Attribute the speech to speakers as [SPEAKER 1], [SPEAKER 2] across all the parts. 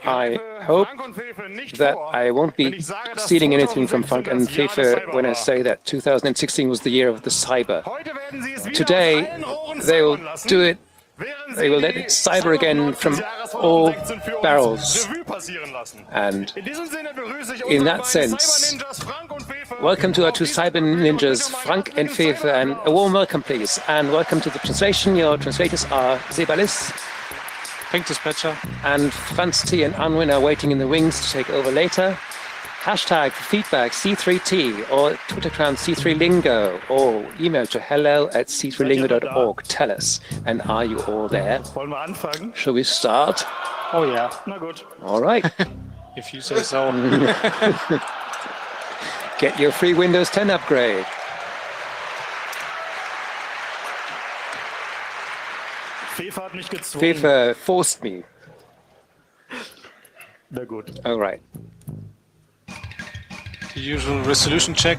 [SPEAKER 1] I hope that I won't be stealing anything from Frank and Fefe when I say that 2016 was the year of the cyber. Today, they will do it. They will let it cyber again from all barrels. And in that sense, welcome to our two cyber ninjas, Frank and Fefe, and a warm welcome, please. And welcome to the translation. Your translators are Sebalis,
[SPEAKER 2] Pink Dispatcher,
[SPEAKER 1] and Franz T and Unwin are waiting in the wings to take over later. Hashtag feedback C3T or Twitter account C3Lingo or email to hello@c3lingo.org. Tell us. And are you all there? Shall we start?
[SPEAKER 2] Oh yeah.
[SPEAKER 1] All right.
[SPEAKER 2] If you say so.
[SPEAKER 1] Get your free Windows 10 upgrade. Fefe forced me. All right.
[SPEAKER 2] The usual resolution check.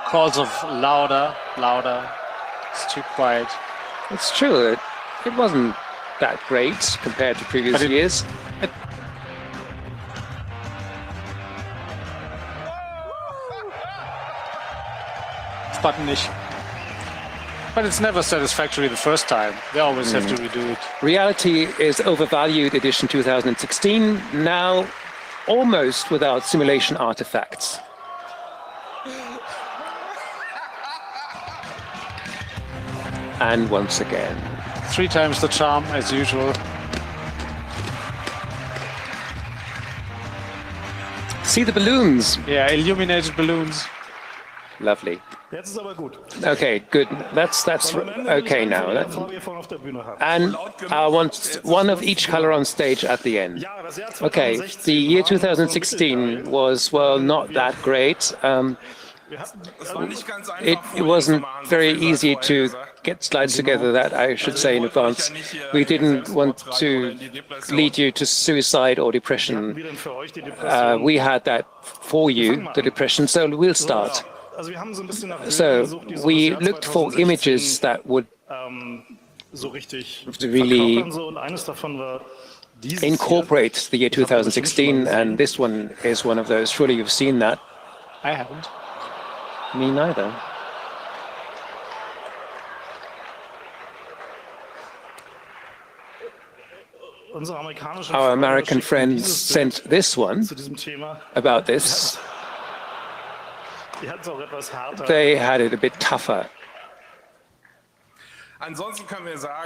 [SPEAKER 2] Calls of louder. It's too quiet.
[SPEAKER 1] It's true. It wasn't that great compared to previous years.
[SPEAKER 2] Button nicht. But it's never satisfactory the first time. They always have to redo it.
[SPEAKER 1] Reality is overvalued edition 2016, now almost without simulation artifacts. And once again.
[SPEAKER 2] 3 times the charm, as usual.
[SPEAKER 1] See the balloons?
[SPEAKER 2] Yeah, illuminated balloons.
[SPEAKER 1] Lovely. Okay, good. That's okay now. And I want one of each color on stage at the end. Okay, the year 2016 was, well, not that great. It wasn't very easy to get slides together, that I should say in advance. We didn't want to lead you to suicide or depression. We had that for you, the depression, so we'll start. So we looked for images that would really incorporate the year 2016, and this one is one of those. Surely you've seen that.
[SPEAKER 2] I haven't.
[SPEAKER 1] Me neither. Our American friends sent this one about this. They had it a bit tougher.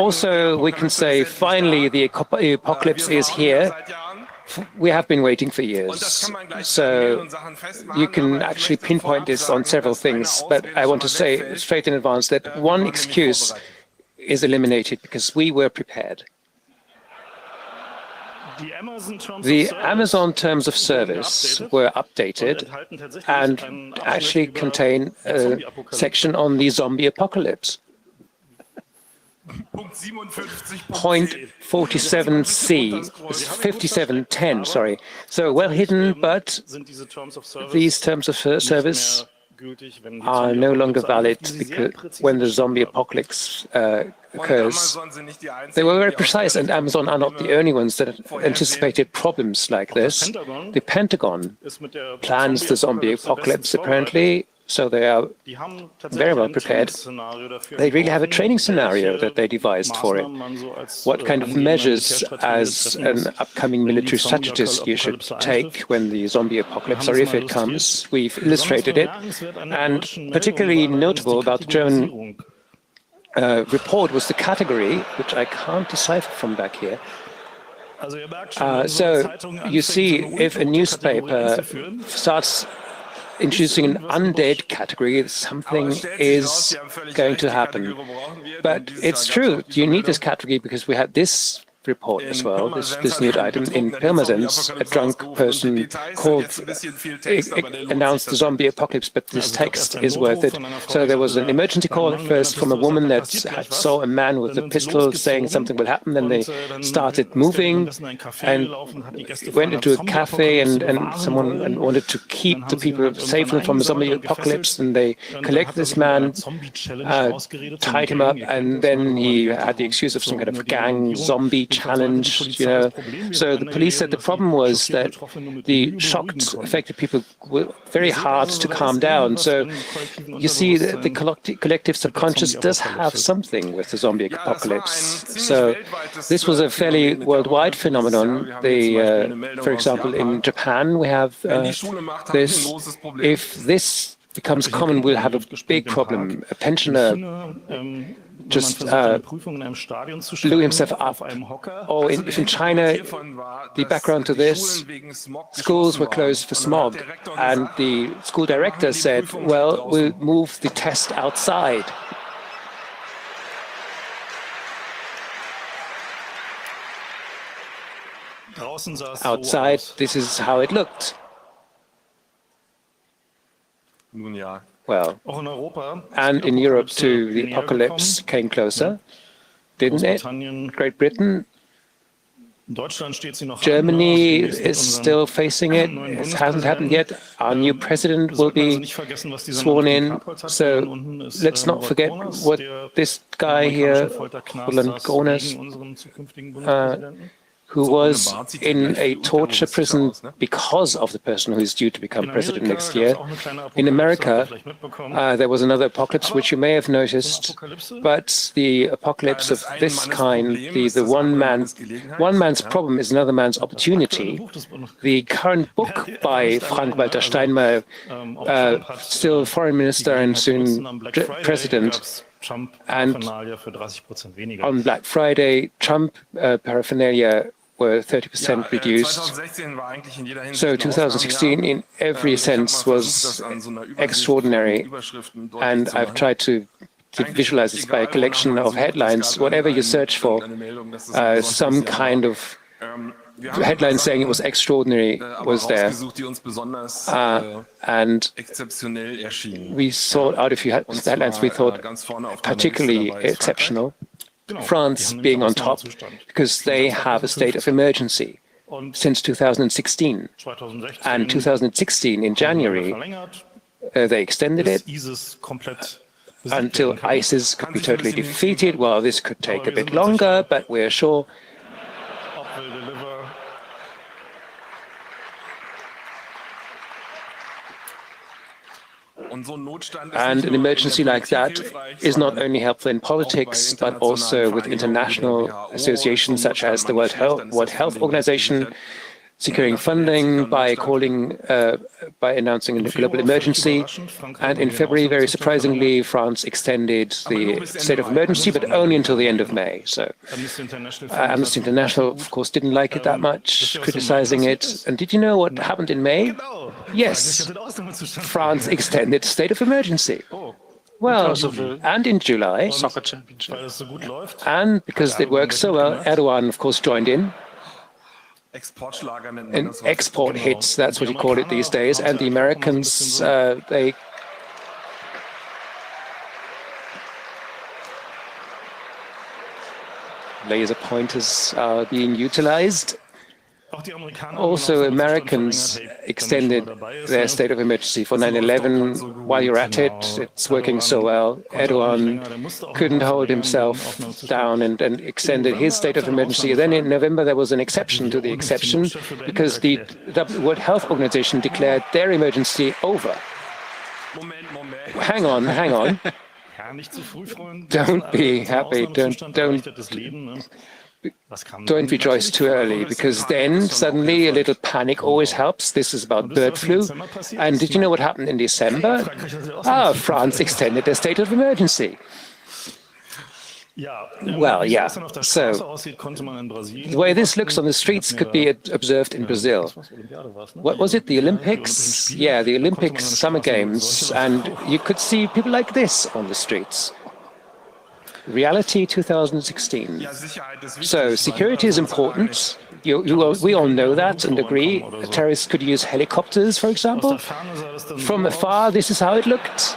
[SPEAKER 1] Also, we can say, finally, the apocalypse is here. We have been waiting for years. So you can actually pinpoint this on several things. But I want to say straight in advance that one excuse is eliminated because we were prepared. The Amazon terms of service were updated and actually contain a section on the zombie apocalypse. Point 47C, 5710, sorry. So well hidden, but these terms of service are no longer valid because when the zombie apocalypse occurs. They were very precise, and Amazon are not the only ones that anticipated problems like this. The Pentagon plans the zombie apocalypse, apparently, so they are very well prepared. They really have a training scenario that they devised for it. What kind of measures as an upcoming military strategist you should take when the zombie apocalypse, or if it comes. We've illustrated it. And particularly notable about the German report was the category, which I can't decipher from back here. So you see, if a newspaper starts introducing an undead category, something is going to happen. But it's true, you need this category because we had this report as well, this news item. In Pirmasens, a drunk person announced the zombie apocalypse, but this text is worth it. So there was an emergency call at first from a woman that saw a man with a pistol saying something will happen. Then they started moving and went into a cafe, and someone wanted to keep the people safe from the zombie apocalypse. And they collected this man, tied him up, and then he had the excuse of some kind of gang zombie challenge, you know. So the police said the problem was that the shocked, affected people were very hard to calm down. So you see that the collective subconscious does have something with the zombie apocalypse. So this was a fairly worldwide phenomenon. For example, in Japan, we have this. If this becomes common, we'll have a big problem. A pensioner just blew himself up. Or if in China, the background to this, schools were closed for smog, and the school director said, well, we'll move the test outside. Outside, this is how it looked. Well, and in Europe too, the apocalypse came closer, didn't it? Great Britain, Germany is still facing it. It hasn't happened yet. Our new president will be sworn in. So let's not forget what this guy here, Roland Gones, who was in a torture prison because of the person who is due to become president next year. In America, there was another apocalypse, which you may have noticed, but the apocalypse of this kind, the one man's problem is another man's opportunity. The current book by Frank-Walter Steinmeier, still foreign minister and soon president, and on Black Friday, Trump paraphernalia were 30% reduced. So 2016 in every sense was extraordinary, and I've tried to visualize this by a collection of headlines. Whatever you search for, some kind of headline saying it was extraordinary was there. And we sought out a few headlines we thought particularly exceptional. France being on top because they have a state of emergency since 2016. And 2016 in January, they extended it until ISIS could be totally defeated. Well, this could take a bit longer, but we're sure. And an emergency like that is not only helpful in politics, but also with international associations such as the World Health Organization, securing funding by announcing a global emergency. And in February, very surprisingly, France extended the state of emergency, but only until the end of May. So Amnesty International, of course, didn't like it that much, criticizing it. And did you know what happened in May? Yes, France extended state of emergency. Well, and in July, and because it works so well, Erdogan, of course, joined in. And export hits, that's what you call it these days. And the Americans, laser pointers are being utilized. Also, Americans extended their state of emergency for 9/11. While you're at it, it's working so well. Erdogan couldn't hold himself down and extended his state of emergency. Then in November, there was an exception to the exception because the World Health Organization declared their emergency over. Hang on. Don't be happy. Don't rejoice too early, because then suddenly a little panic always helps. This is about bird flu. And did you know what happened in December? France extended their state of emergency. Well, yeah. So the way this looks on the streets could be observed in Brazil. What was it? The Olympics? Yeah, the Olympics Summer Games. And you could see people like this on the streets. Reality 2016. So security is important. We all know that and agree. Terrorists could use helicopters, for example. From afar, this is how it looked.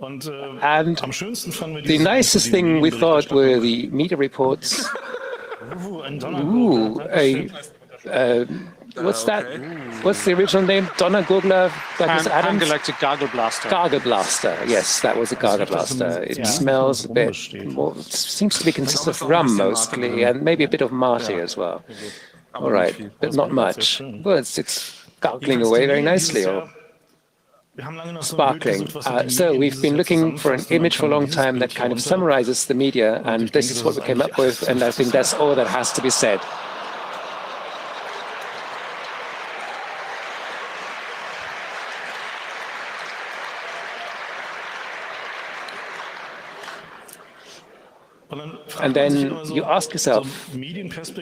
[SPEAKER 1] And the nicest thing we thought were the media reports. Ooh, what's that? What's the original name? Donna Gurgler, Douglas Adams?
[SPEAKER 2] Pan-galactic gargle blaster.
[SPEAKER 1] Gargle blaster. Yes, that was a gargle blaster. It smells a bit more. It seems to be consists of rum mostly, and maybe a bit of Marty as well. All right, but not much. Well, it's gargling away very nicely, or sparkling. So we've been looking for an image for a long time that kind of summarizes the media, and this is what we came up with, and I think that's all that has to be said. And then you ask yourself,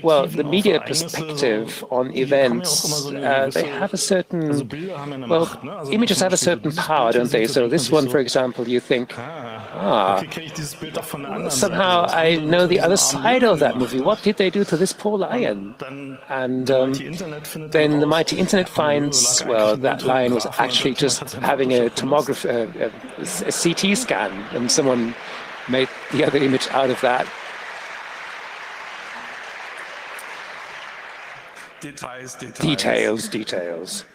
[SPEAKER 1] well, the media perspective on events, they have a certain, well, images have a certain power, don't they? So this one, for example, you think, somehow I know the other side of that movie. What did they do to this poor lion? And then the mighty internet finds, well, that lion was actually just having a tomograph, a CT scan, and someone made the other image out of that. Details.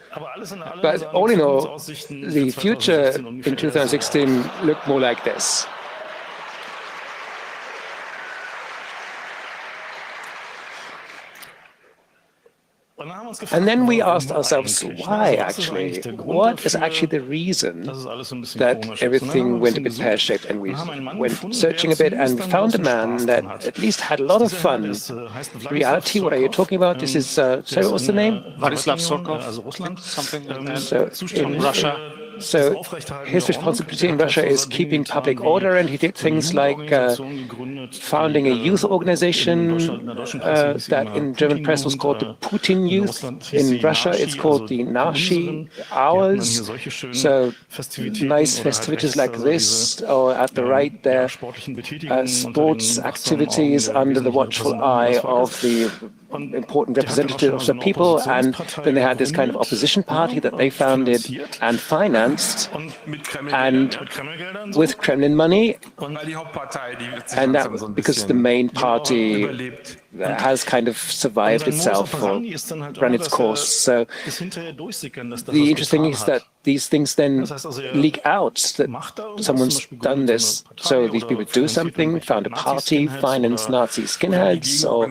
[SPEAKER 1] But all in all, the future in 2016 looked more like this. And then we asked ourselves, why actually? What is actually the reason that everything went a bit pear-shaped? And we went searching a bit and found a man that at least had a lot of fun. Reality, what are you talking about? This is, sorry, what's the name?
[SPEAKER 2] Vladislav Surkov, something like that.
[SPEAKER 1] So in Russia. So his responsibility in Russia is keeping public order, and he did things like founding a youth organization that in German press was called the Putin Youth. In Russia, it's called the Nashi Hours. So nice festivities like this, or at the right there, sports activities under the watchful eye of the important representatives of the people, and then they had this kind of opposition party that they founded and financed, and with Kremlin money, and that because the main party has kind of survived itself or run its course. So the interesting thing is that these things then leak out, that someone's done this. So these people do something, found a party, finance Nazi skinheads, or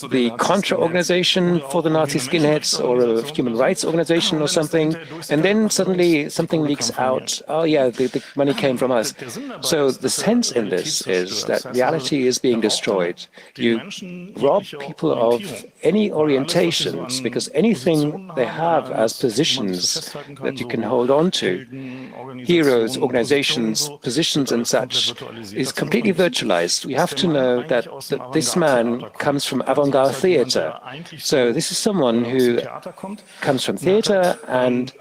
[SPEAKER 1] the Contra organization for the Nazi skinheads, or a human rights organization or something, and then suddenly something leaks out. Oh yeah, the money came from us. So the sense in this is that reality is being destroyed. You rob people of any orientations, because anything they have as positions that you can hold on to, heroes, organizations, positions and such, is completely virtualized. We have to know that this man comes from avant-garde theater. So this is someone who comes from theater, and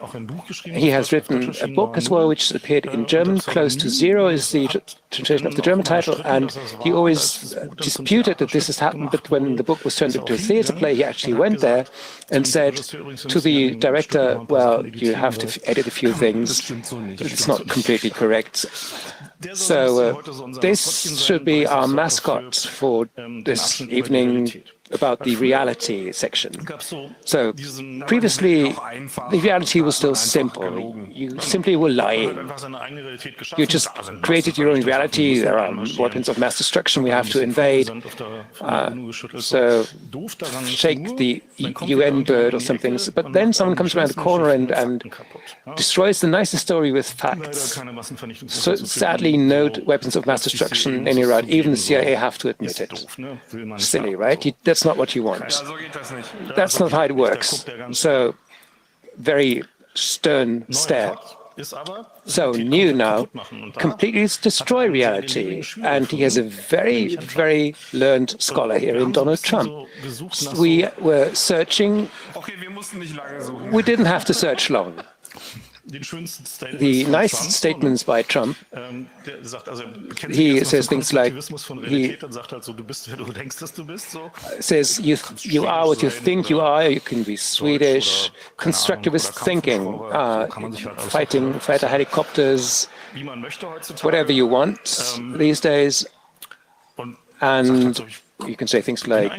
[SPEAKER 1] he has written a book as well, which appeared in German. Close to Zero is the translation of the German title, and he always disputed that this has happened, but when the book was turned into a theater play, he actually went there and said to the director, well, you have to edit a few things. It's not completely correct. So this should be our mascot for this evening about the reality section. So previously, the reality was still simple. You simply were lying. You just created your own reality. There are weapons of mass destruction we have to invade. So shake the UN bird or something. But then someone comes around the corner and destroys the nicest story with facts. So sadly, no weapons of mass destruction in Iraq. Even the CIA have to admit it. Silly, right? That's not what you want. That's not how it works. So, very stern stare. So, New now completely destroy reality, and he has a very, very learned scholar here in Donald Trump. We were searching. We didn't have to search long. the nicest statements by Trump, he says things like, he says, you are what you think you are, you can be Swedish, constructivist thinking, fighter helicopters, whatever you want these days. And you can say things like,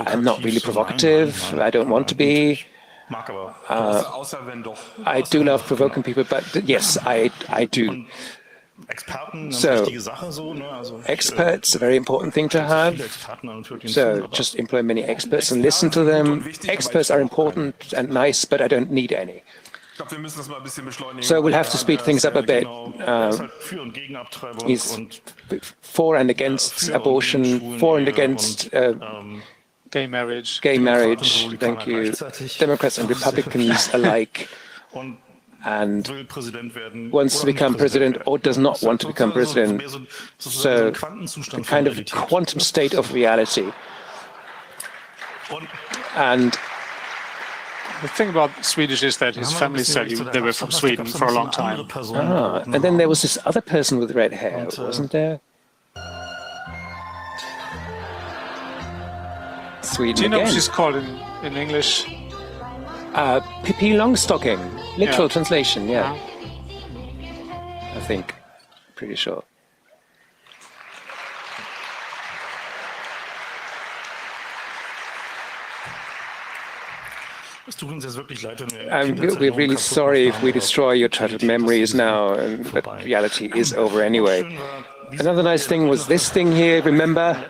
[SPEAKER 1] I'm not really provocative, I don't want to be. I do love provoking people, but yes, I do. So, experts, a very important thing to have. So, just employ many experts and listen to them. Experts are important and nice, but I don't need any. So we'll have to speed things up a bit. He's for and against abortion, for and against
[SPEAKER 2] gay marriage.
[SPEAKER 1] Thank you. Democrats and Republicans alike. And wants to become president or does not want to become president. So the kind of quantum state of reality. And
[SPEAKER 2] the thing about Swedish is that his family said they were from Sweden for a long time.
[SPEAKER 1] And then there was this other person with red hair, wasn't there? Sweden
[SPEAKER 2] Do you know
[SPEAKER 1] again.
[SPEAKER 2] what she's called in English?
[SPEAKER 1] Pippi Longstocking. Literal translation, yeah. I think. Pretty sure. We're really sorry if we destroy your childhood memories now, but reality is over anyway. Another nice thing was this thing here, remember?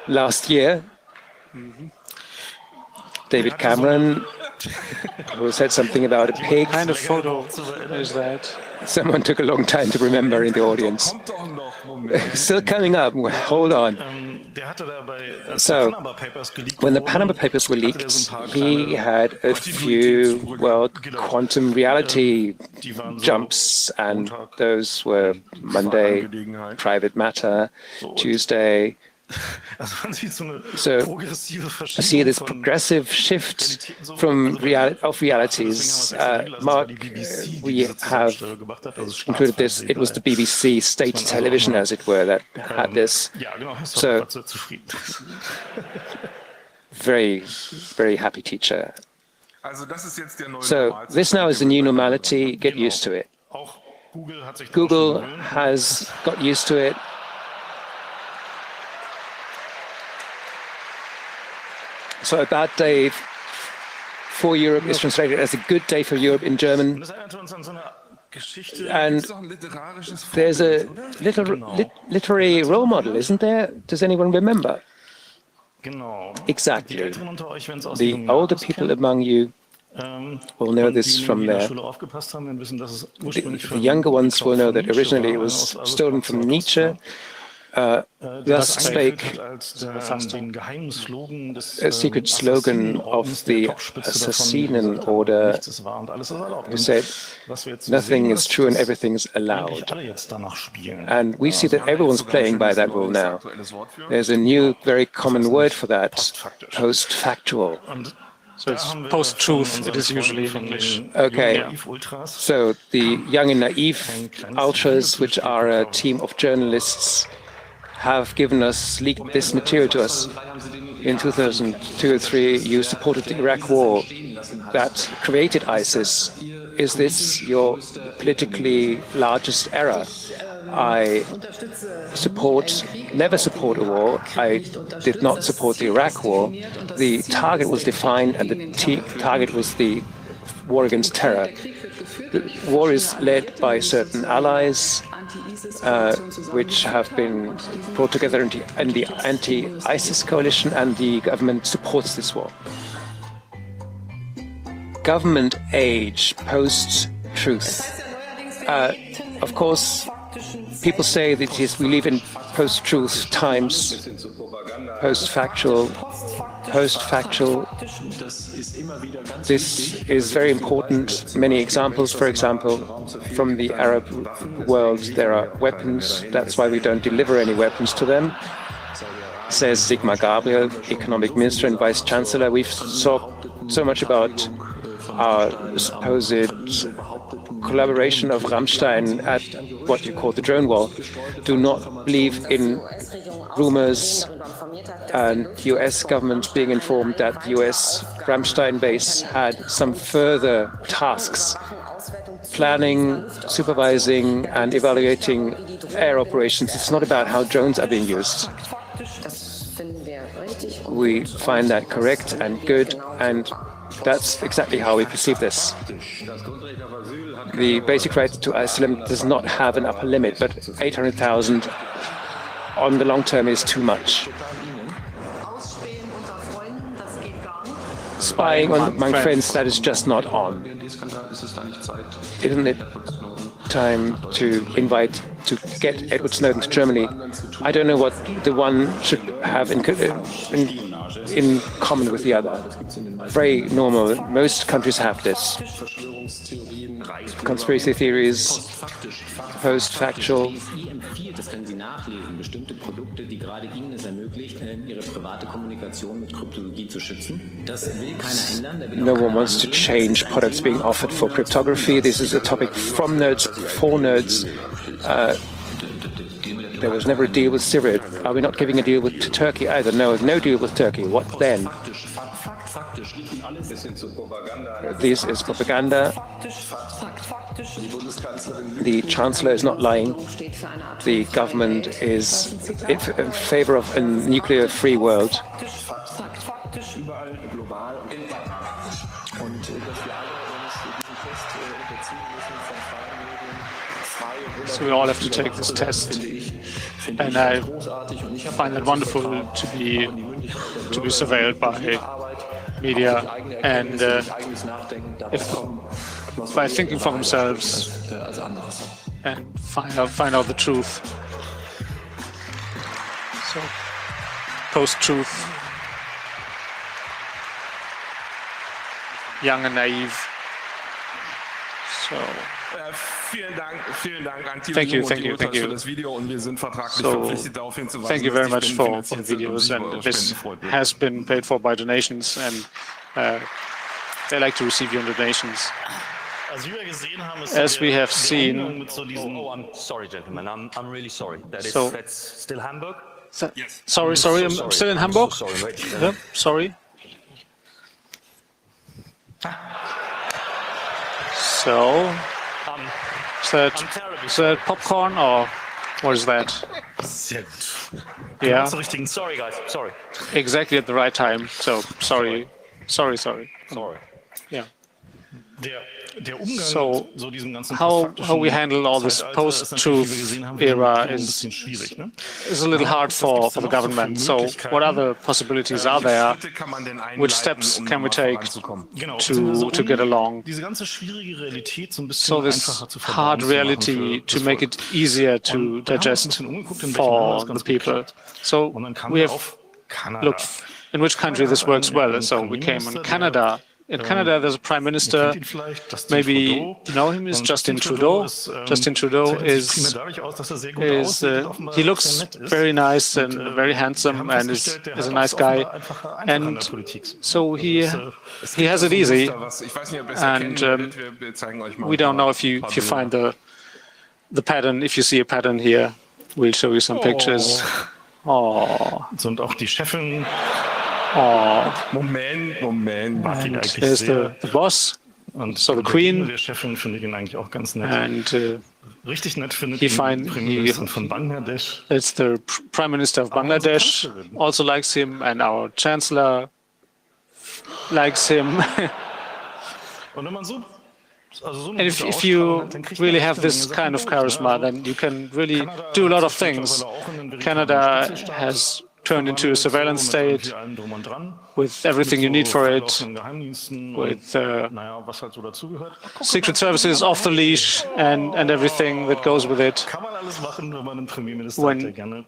[SPEAKER 1] Last year, David Cameron, who said something about a pig.
[SPEAKER 2] What kind of photo is that?
[SPEAKER 1] Someone took a long time to remember in the audience. Still coming up, hold on. So, when the Panama Papers were leaked, he had a few, well, quantum reality jumps, and those were Monday, private matter, Tuesday. So, I see this progressive shift from realities. Mark, we have included this. It was the BBC state television, as it were, that had this. So, very, very happy teacher. So, this now is the new normality. Get used to it. Google has got used to it. So a bad day for Europe is translated as a good day for Europe in German. And there's a literary role model, isn't there? Does anyone remember? Exactly. The older people among you will know this from there. The younger ones will know that originally it was stolen from Nietzsche. Thus spake a secret slogan of the Assassinen order, who said, nothing is true and everything is allowed. And we see that everyone's playing by that rule now. There's a new, very common word for that, post-factual.
[SPEAKER 2] So it's post-truth, it is usually in English.
[SPEAKER 1] Okay, so the Young and Naive Ultras, which are a team of journalists, have given us, leaked this material to us. In 2002 or 3, you supported the Iraq war that created ISIS. Is this your politically largest error? I never support a war. I did not support the Iraq war. The target was defined, and the target was the war against terror. The war is led by certain allies, which have been brought together in the anti-ISIS coalition, and the government supports this war. Government age, post-truth. Of course, people say that we live in post-truth times, post-factual. This is very important. Many examples, for example, from the Arab world, there are weapons. That's why we don't deliver any weapons to them, says Sigmar Gabriel, economic minister and vice chancellor. We've talked so much about our supposed collaboration of Rammstein at what you call the drone wall. Do not believe in rumors and US government being informed that the US Rammstein base had some further tasks, planning, supervising, and evaluating air operations. It's not about how drones are being used. We find that correct and good, and that's exactly how we perceive this. The basic right to asylum does not have an upper limit, but 800,000 on the long term is too much. Spying among friends, that is just not on. Isn't it time to get Edward Snowden to Germany? I don't know what the one should have in common with the other. Very normal. Most countries have this. Conspiracy theories, post-factual. No one wants to change products being offered for cryptography. This is a topic from nerds, for nerds. There was never a deal with Syria. Are we not giving a deal to Turkey either? No, no deal with Turkey. What then? This is propaganda. The Chancellor is not lying. The government is in favor of a nuclear-free world.
[SPEAKER 2] So we all have to take this test, and I find it wonderful to be surveilled by media, and by thinking for themselves and find out the truth. So post-truth, young and naive. So. Thank you. So, thank you very much for the videos, and this has been paid for by donations, and they like to receive your donations. As we have seen,
[SPEAKER 3] I'm sorry, gentlemen. I'm really sorry. That's still Hamburg?
[SPEAKER 2] Yes. Sorry, I'm still in Hamburg? Yeah, sorry. So, is that popcorn or what is that? Yeah.
[SPEAKER 3] Sorry, guys. Sorry.
[SPEAKER 2] Exactly at the right time. So, sorry. Yeah. So, how we handle all this post-truth era is a little hard for the government. So, what other possibilities are there? Which steps can we take to get along? So, this hard reality to make it easier to digest for the people. So, we have looked in which country this works well. So, we came in Canada. In Canada, there's a prime minister, maybe you know him, is Justin Trudeau. Justin Trudeau he looks very nice and very handsome and is a nice guy. And so he has it easy. And we don't know if you find the pattern. If you see a pattern here, we'll show you some pictures. Oh.
[SPEAKER 4] Moment.
[SPEAKER 2] There's the boss, so the queen, and it's the prime minister of Bangladesh, also likes him, and our chancellor likes him. And if you really have this kind of charisma, then you can really do a lot of things. Canada has turned into a surveillance state with everything you need for it, with secret services off the leash and everything that goes with it.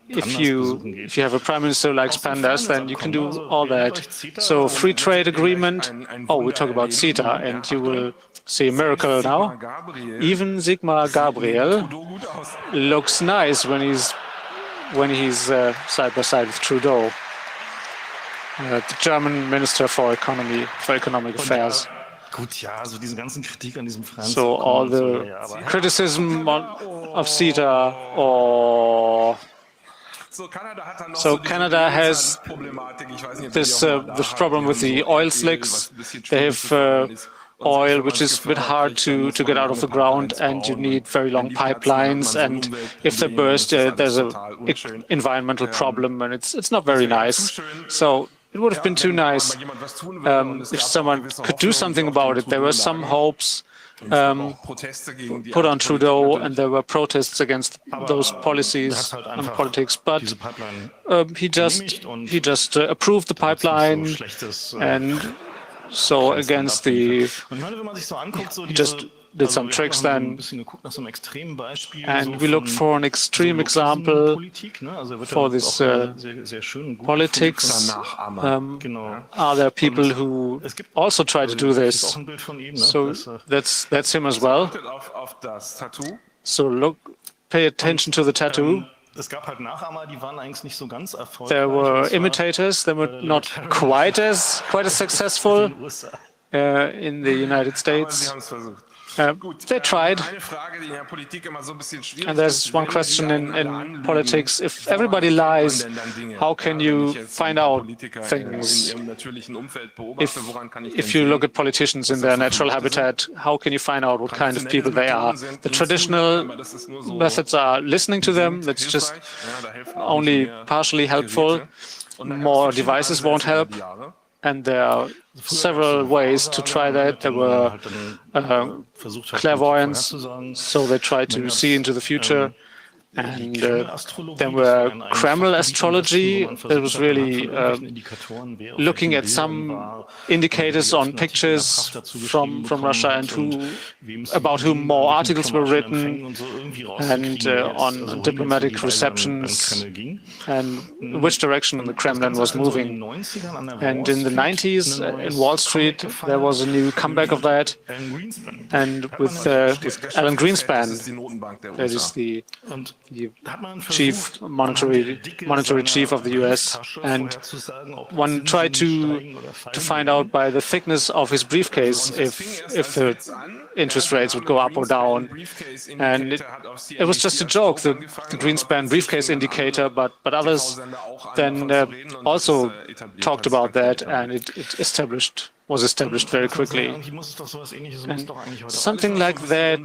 [SPEAKER 2] If you have a prime minister who likes pandas, then you can do all that. So free trade agreement. Oh, we talk about CETA, and you will see a miracle now. Even Sigmar Gabriel looks nice when he's side by side with Trudeau, the German Minister for Economic Affairs. So all the criticism of CETA, or so Canada has this problem with the oil slicks. They have oil which is a bit hard to get out of the ground, and you need very long pipelines, and if they burst, there's a environmental problem, and it's not very nice. So it would have been too nice if someone could do something about it. There were some hopes put on Trudeau, and there were protests against those policies and politics, but he just approved the pipeline, and so against the, he just did some tricks then, and we looked for an extreme example for this politics. Are there people who also try to do this? So that's him as well. So pay attention to the tattoo. There were imitators. They were not quite as successful in the United States. They tried. And there's one question in politics: if everybody lies, how can you find out things? If you look at politicians in their natural habitat, how can you find out what kind of people they are? The traditional methods are listening to them. That's just only partially helpful. More devices won't help. And there are several ways to try that. There were clairvoyants, so they tried to see into the future. And there were Kremlin astrology that was really looking at some indicators on pictures from Russia, and about whom more articles were written, and on diplomatic receptions, and which direction the Kremlin was moving. And in the 90s, in Wall Street, there was a new comeback of that, and with Alan Greenspan, that is the chief monetary chief of the US, and one tried to find out by the thickness of his briefcase if the interest rates would go up or down, and it was just a joke, the Greenspan briefcase indicator, but others then also talked about that, and it was established very quickly. And something like that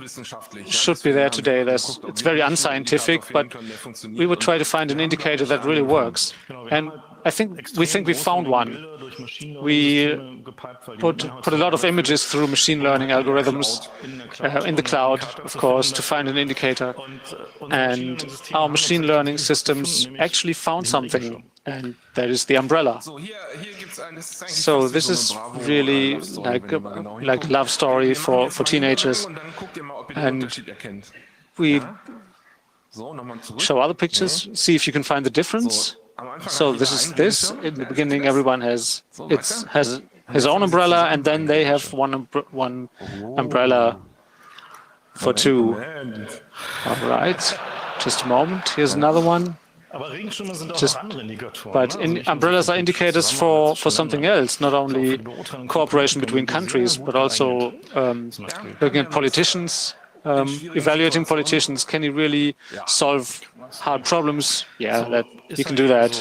[SPEAKER 2] should be there today. It's very unscientific, but we would try to find an indicator that really works. And we think we found one. We put a lot of images through machine learning algorithms in the cloud, of course, to find an indicator. And our machine learning systems actually found something, and that is the umbrella. So this is really like a love story for teenagers. And we show other pictures, see if you can find the difference. So this is this. In the beginning, everyone has his own umbrella, and then they have one umbrella for two. All right, just a moment. Here's another one. But umbrellas are indicators for something else, not only cooperation between countries, but also looking at politicians, evaluating politicians. Can he really solve hard problems? Yeah, you can do that.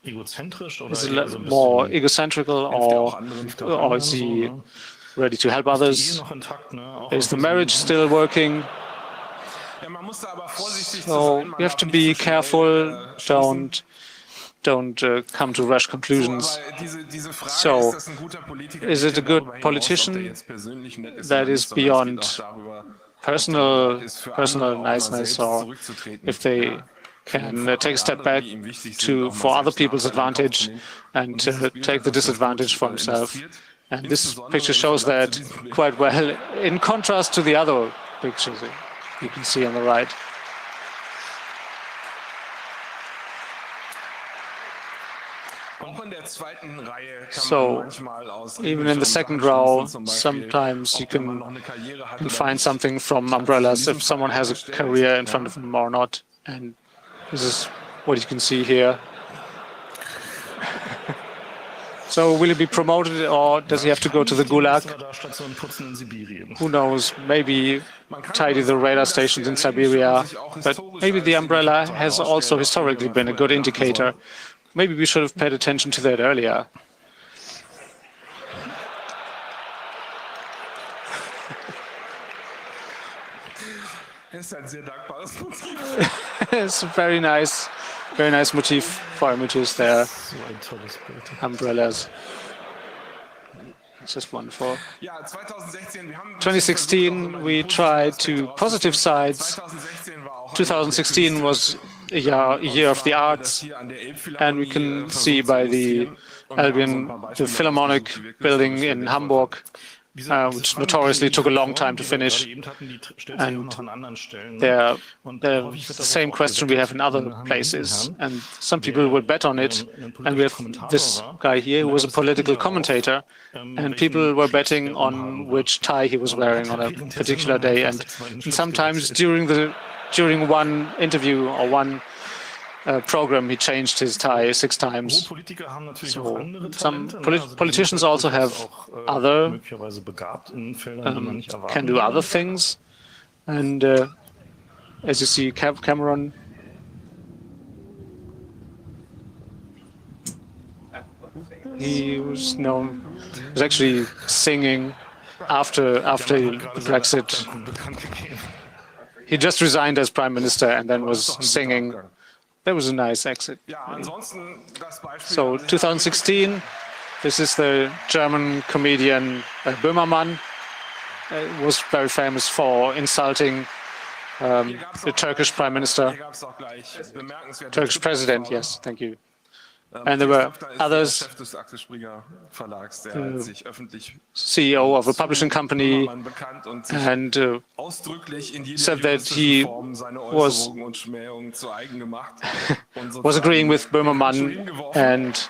[SPEAKER 2] Is it more egocentrical, or is he ready to help others? Is the marriage still working? So you have to be careful. Don't come to rash conclusions. So, is it a good politician? That is beyond personal niceness, or if they can take a step back for other people's advantage and take the disadvantage for himself. And this picture shows that quite well, in contrast to the other pictures you can see on the right. So, even in the second row, sometimes you can find something from umbrellas if someone has a career in front of them or not. And this is what you can see here. So will he be promoted, or does he have to go to the Gulag? Who knows? Maybe tidy the radar stations in Siberia. But maybe the umbrella has also historically been a good indicator. Maybe we should have paid attention to that earlier. It's a very nice motif for images there. Umbrellas. It's just wonderful. 2016, we tried two positive sides. 2016 was a year of the arts, and we can see by the Albion, the Philharmonic building in Hamburg, which notoriously took a long time to finish. And they're the same question we have in other places. And some people would bet on it. And we have this guy here who was a political commentator. And people were betting on which tie he was wearing on a particular day. And sometimes during one interview or one program, he changed his tie 6 times. So some politicians also have other, can do other things. And as you see, Cameron, he was actually singing after the Brexit. He just resigned as prime minister and then was singing. That was a nice exit. So 2016, this is the German comedian Böhmermann. Was very famous for insulting the Turkish prime minister, Turkish president, yes, thank you. And there were others, CEO of a publishing company, and said that he was agreeing with Böhmermann, and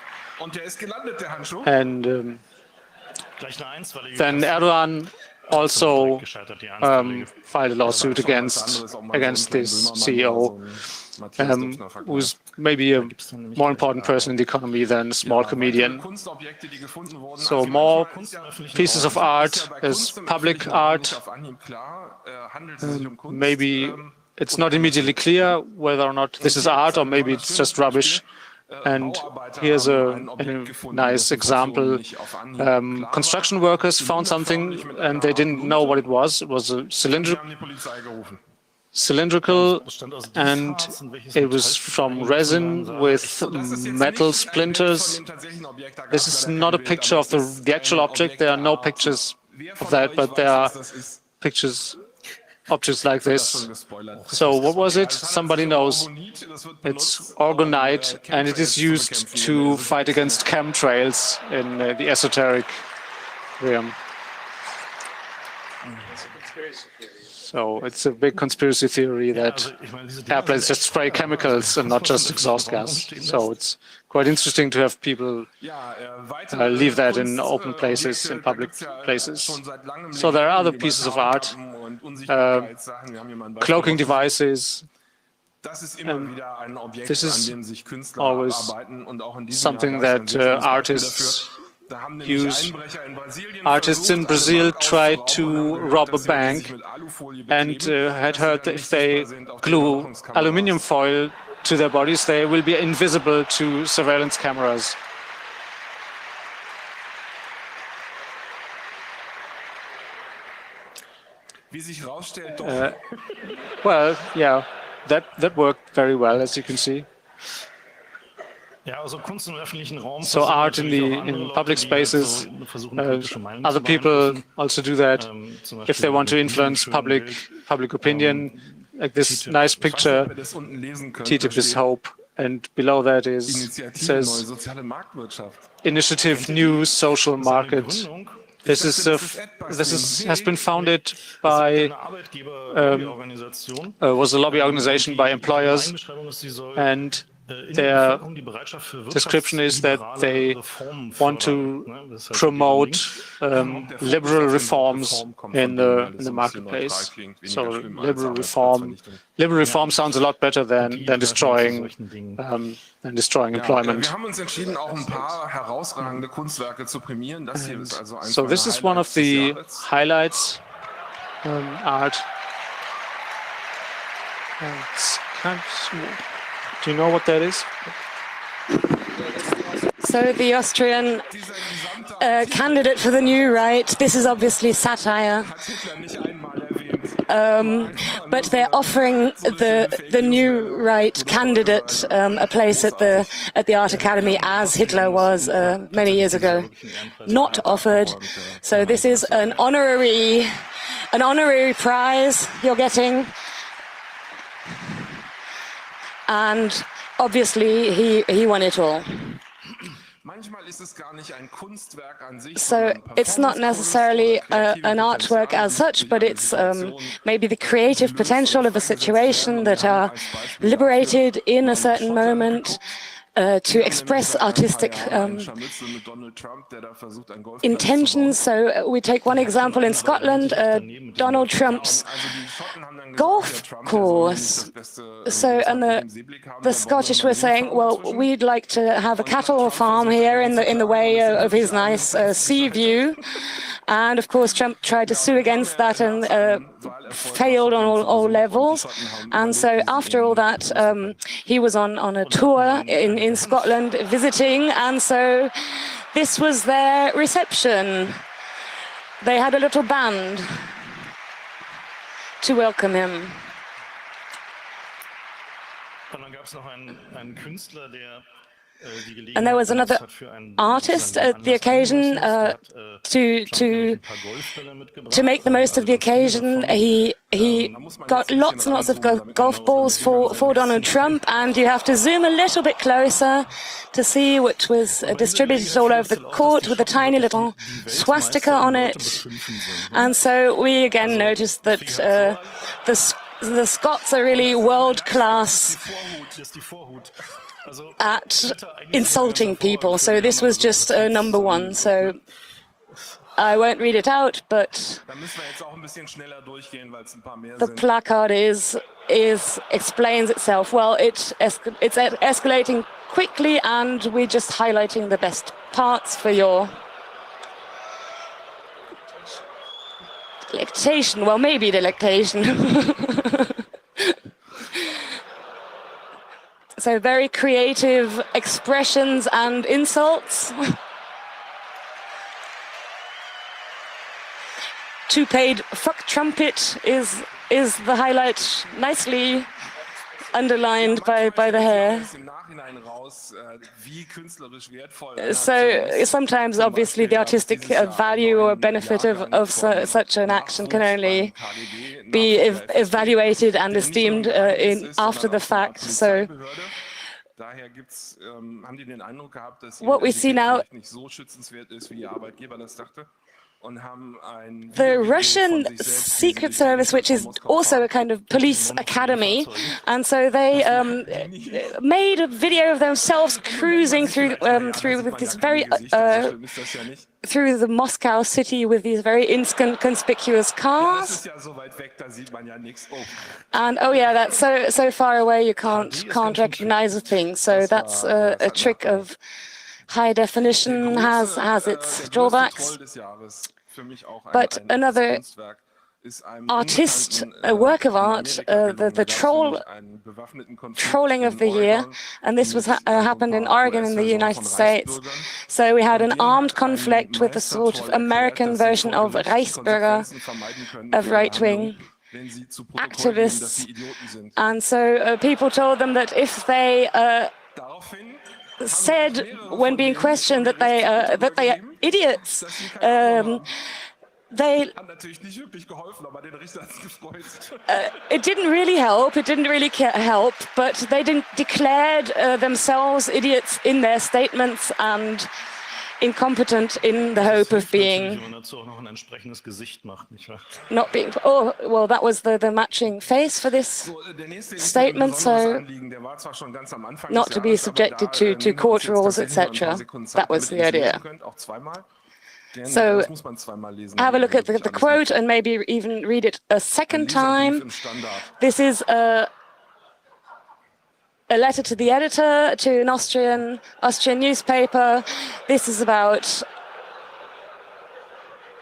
[SPEAKER 2] then Erdogan also filed a lawsuit against this CEO, who's maybe a more important person in the economy than a small comedian. So more pieces of art as public art. Maybe it's not immediately clear whether or not this is art or maybe it's just rubbish. And here's a nice example. Construction workers found something and they didn't know what it was. It was a cylindrical, and it was from resin with metal splinters. This is not a picture of the actual object. There are no pictures of that, but there are objects like this. So what was it? Somebody knows. It's orgonite, and it is used to fight against chemtrails in the esoteric realm. So it's a big conspiracy theory that airplanes just spray chemicals and not just exhaust gas. So it's quite interesting to have people leave that in open places, in public places. So there are other pieces of art, cloaking devices. This is always something that artists use. Artists in Brazil tried to rob a bank and had heard that if they glue aluminum foil to their bodies, they will be invisible to surveillance cameras. Well, yeah, that worked very well, as you can see. So art in public spaces, other people also do that if they want to influence public opinion. Like this nice picture, TTIP is hope, and below that says Initiative New Social Market. This has been founded by was a lobby organization by employers, and their description is that they want to promote liberal reforms in the marketplace. So liberal reform sounds a lot better than destroying employment. So this is one of the highlights, art. Do you know what that is?
[SPEAKER 5] So the Austrian candidate for the new right, this is obviously satire, but they're offering the new right candidate a place at the Art Academy, as Hitler was many years ago, not offered. So this is an honorary prize you're getting. And obviously, he won it all. So it's not necessarily an artwork as such, but it's maybe the creative potential of a situation that are liberated in a certain moment to express artistic intentions. So we take one example in Scotland, Donald Trump's golf course. So, and the Scottish were saying, well, we'd like to have a cattle farm here in the way of his nice sea view. And of course, Trump tried to sue against that and failed on all levels. And so after all that, he was on a tour in Scotland visiting. And so this was their reception. They had a little band to welcome him. And there was another artist at the occasion to make the most of the occasion. He got lots and lots of golf balls for Donald Trump, and you have to zoom a little bit closer to see, which was distributed all over the court with a tiny little swastika on it. And so we again noticed that the Scots are really world-class at insulting people. So this was just number one. So I won't read it out, but the placard explains itself. Well, it's escalating quickly, and we're just highlighting the best parts for your delectation. Well, maybe delectation. So very creative expressions and insults. Two-paid fuck trumpet is the highlight, nicely underlined by the hair. So sometimes, obviously, the artistic value or benefit of such an action can only be evaluated and esteemed after the fact. So what we see now, the Russian Secret Service, which is also a kind of police academy, and so they made a video of themselves cruising through this very through the Moscow city with these very inconspicuous cars. And oh yeah, that's so far away you can't recognize a thing. So that's a trick of high definition, has its drawbacks. But another work of art, the trolling of the year, and this was happened in Oregon in the United States. So we had an armed conflict with a sort of American version of Reichsbürger, of right-wing activists, and so people told them that if they said, when being questioned, that they are idiots, it didn't really help. It didn't really help, but they declared themselves idiots in their statements, and incompetent in the hope of being not being. Oh, well, that was the matching face for this statement. So not to be subjected to court rules, etc. That was the idea. So have a look at the quote and maybe even read it a second time. This is a letter to the editor, to an Austrian newspaper. This is about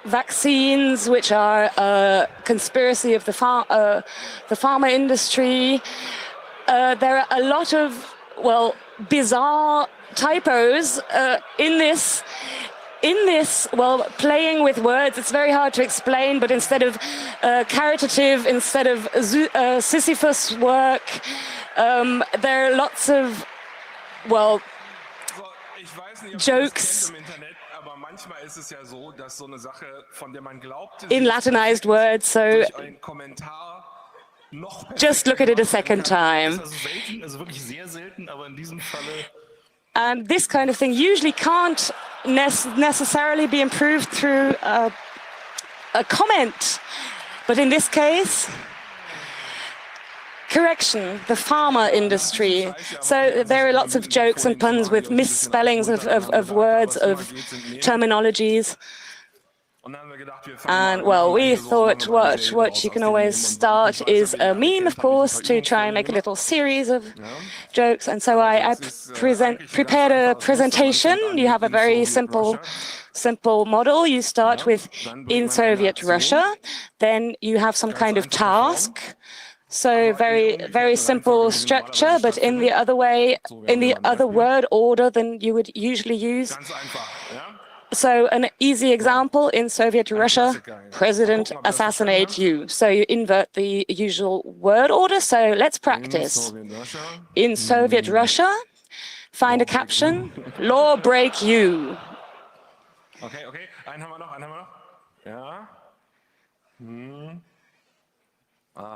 [SPEAKER 5] vaccines, which are a conspiracy of the pharma industry. There are a lot of, well, bizarre typos in this, well, playing with words. It's very hard to explain, but instead of caritative, instead of Sisyphus work, there are lots of, well, jokes in Latinized words, so just look at it a second time. And this kind of thing usually can't necessarily be improved through a comment. But in this case, correction, the pharma industry. So there are lots of jokes and puns with misspellings of words, of terminologies. And, well, we thought what you can always start is a meme, of course, to try and make a little series of jokes. And so I prepared a presentation. You have a very simple model. You start with in Soviet Russia. Then you have some kind of task. So very simple structure, but in the other word order than you would usually use. So an easy example, in Soviet Russia, president assassinate you. So you invert the usual word order. So let's practice. In Soviet Russia, find a caption, law break you.
[SPEAKER 4] Okay. Einen haben wir noch. Ja.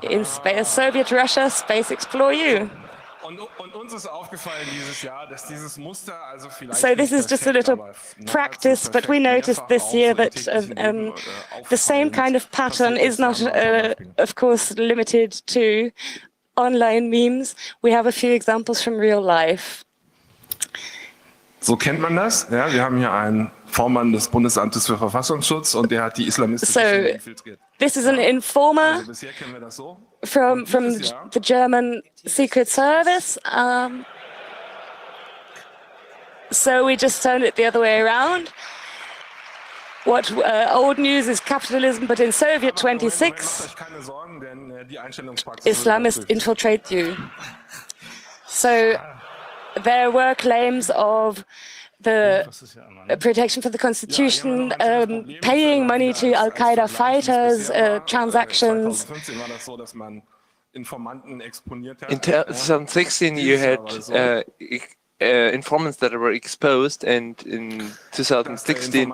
[SPEAKER 5] In Soviet Russia, space explore you. So this is just a little practice, but we noticed this year that the same kind of pattern is not, of course, limited to online memes. We have a few examples from real life.
[SPEAKER 4] So kennt man das. Ja, wir haben hier einen Vormann des Bundesamtes für Verfassungsschutz und der hat die islamistische Schiene infiltriert.
[SPEAKER 5] This is an informer from the German Secret Service. So we just turned it the other way around. What old news is capitalism, but in Soviet 26, Islamists infiltrate you. So there were claims of the protection for the constitution, paying money to Al-Qaeda fighters, transactions.
[SPEAKER 6] In 2016, you had informants that were exposed, and in 2016,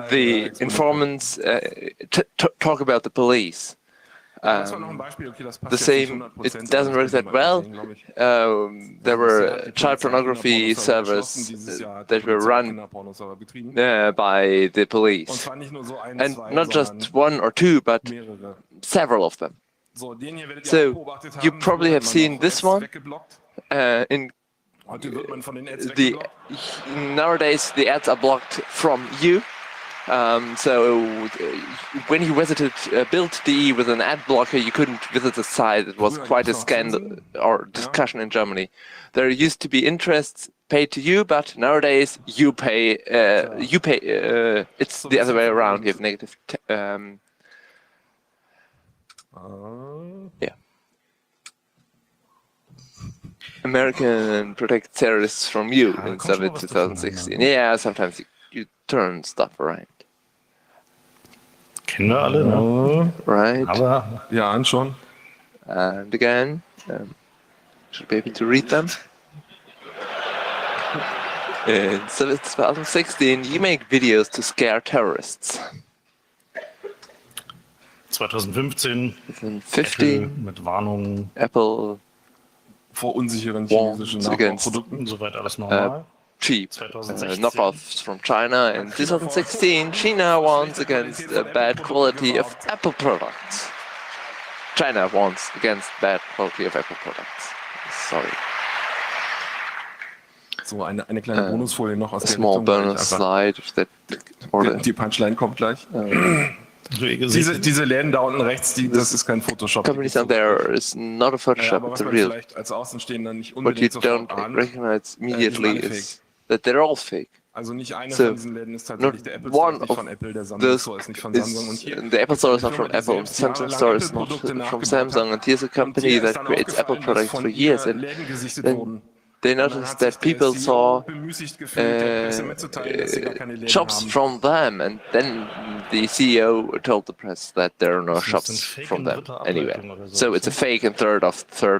[SPEAKER 6] the informants talk about the police. The same, it doesn't work that well. There were child pornography servers that were run by the police. And not just one or two, but several of them. So you probably have seen this one. Nowadays, the ads are blocked from you. So when you visited Bild.de with an ad blocker, you couldn't visit the site. It was quite a scandal or discussion in Germany. There used to be interests paid to you, but nowadays you pay. It's the other way around. You have negative. Yeah. American protect terrorists from you in Soviet 2016. Yeah, sometimes you turn stuff around.
[SPEAKER 7] Kennen wir alle, ne?
[SPEAKER 6] Right.
[SPEAKER 7] Aber
[SPEAKER 4] ja, schon.
[SPEAKER 6] And again, should be able to read them. In Soviet 2016, you make videos to scare terrorists.
[SPEAKER 7] 2015 mit Warnungen.
[SPEAKER 6] Apple
[SPEAKER 4] vor unsicheren chinesischen Nachbauprodukten.
[SPEAKER 7] Soweit alles normal.
[SPEAKER 6] cheap knockoffs from China. In 2016, China warns against bad quality of Apple products. China warns against bad quality of Apple products. Sorry.
[SPEAKER 4] So, eine kleine Bonusfolie noch aus
[SPEAKER 6] A
[SPEAKER 4] der
[SPEAKER 6] small
[SPEAKER 4] Richtung,
[SPEAKER 6] bonus slide.
[SPEAKER 4] Die Punchline kommt gleich. Diese Läden da unten rechts, das ist kein Photoshop.
[SPEAKER 6] Companies down there is not a Photoshop,
[SPEAKER 4] Aber
[SPEAKER 6] it's
[SPEAKER 4] was
[SPEAKER 6] a
[SPEAKER 4] man
[SPEAKER 6] real.
[SPEAKER 4] vielleicht als Außenstehender nicht
[SPEAKER 6] What you
[SPEAKER 4] unbedingt sofort
[SPEAKER 6] don't
[SPEAKER 4] ahnt,
[SPEAKER 6] recognize immediately
[SPEAKER 4] die sind alle
[SPEAKER 6] is that they're all fake.
[SPEAKER 4] also nicht einer
[SPEAKER 6] So,
[SPEAKER 4] von diesen Läden ist tatsächlich der Apple
[SPEAKER 6] one
[SPEAKER 4] Store, ist nicht
[SPEAKER 6] of
[SPEAKER 4] von Apple, der Samsung Store ist nicht von Samsung. Und hier
[SPEAKER 6] the Apple Store is not from
[SPEAKER 4] eine
[SPEAKER 6] Apple,
[SPEAKER 4] Firma,
[SPEAKER 6] the
[SPEAKER 4] die
[SPEAKER 6] Samsung
[SPEAKER 4] jahrelang
[SPEAKER 6] Store is not
[SPEAKER 4] Apple-Produkte
[SPEAKER 6] from
[SPEAKER 4] nachgebaut
[SPEAKER 6] Samsung,
[SPEAKER 4] hat.
[SPEAKER 6] and here's a
[SPEAKER 4] Und
[SPEAKER 6] company
[SPEAKER 4] hier ist
[SPEAKER 6] that
[SPEAKER 4] dann
[SPEAKER 6] creates Apple
[SPEAKER 4] aufgefallen, dass
[SPEAKER 6] products
[SPEAKER 4] von
[SPEAKER 6] for
[SPEAKER 4] ihr
[SPEAKER 6] years, and
[SPEAKER 4] Läden gesichtet
[SPEAKER 6] then
[SPEAKER 4] wurden.
[SPEAKER 6] they
[SPEAKER 4] Und dann
[SPEAKER 6] noticed
[SPEAKER 4] hat sich
[SPEAKER 6] that
[SPEAKER 4] der
[SPEAKER 6] people saw
[SPEAKER 4] CEO bemüßigt gefühlt, der Presse mitzuteilen, dass sie gar keine Läden
[SPEAKER 6] shops
[SPEAKER 4] haben.
[SPEAKER 6] from them, and then the CEO told the press that there are no shops from them anywhere. So it's a fake in third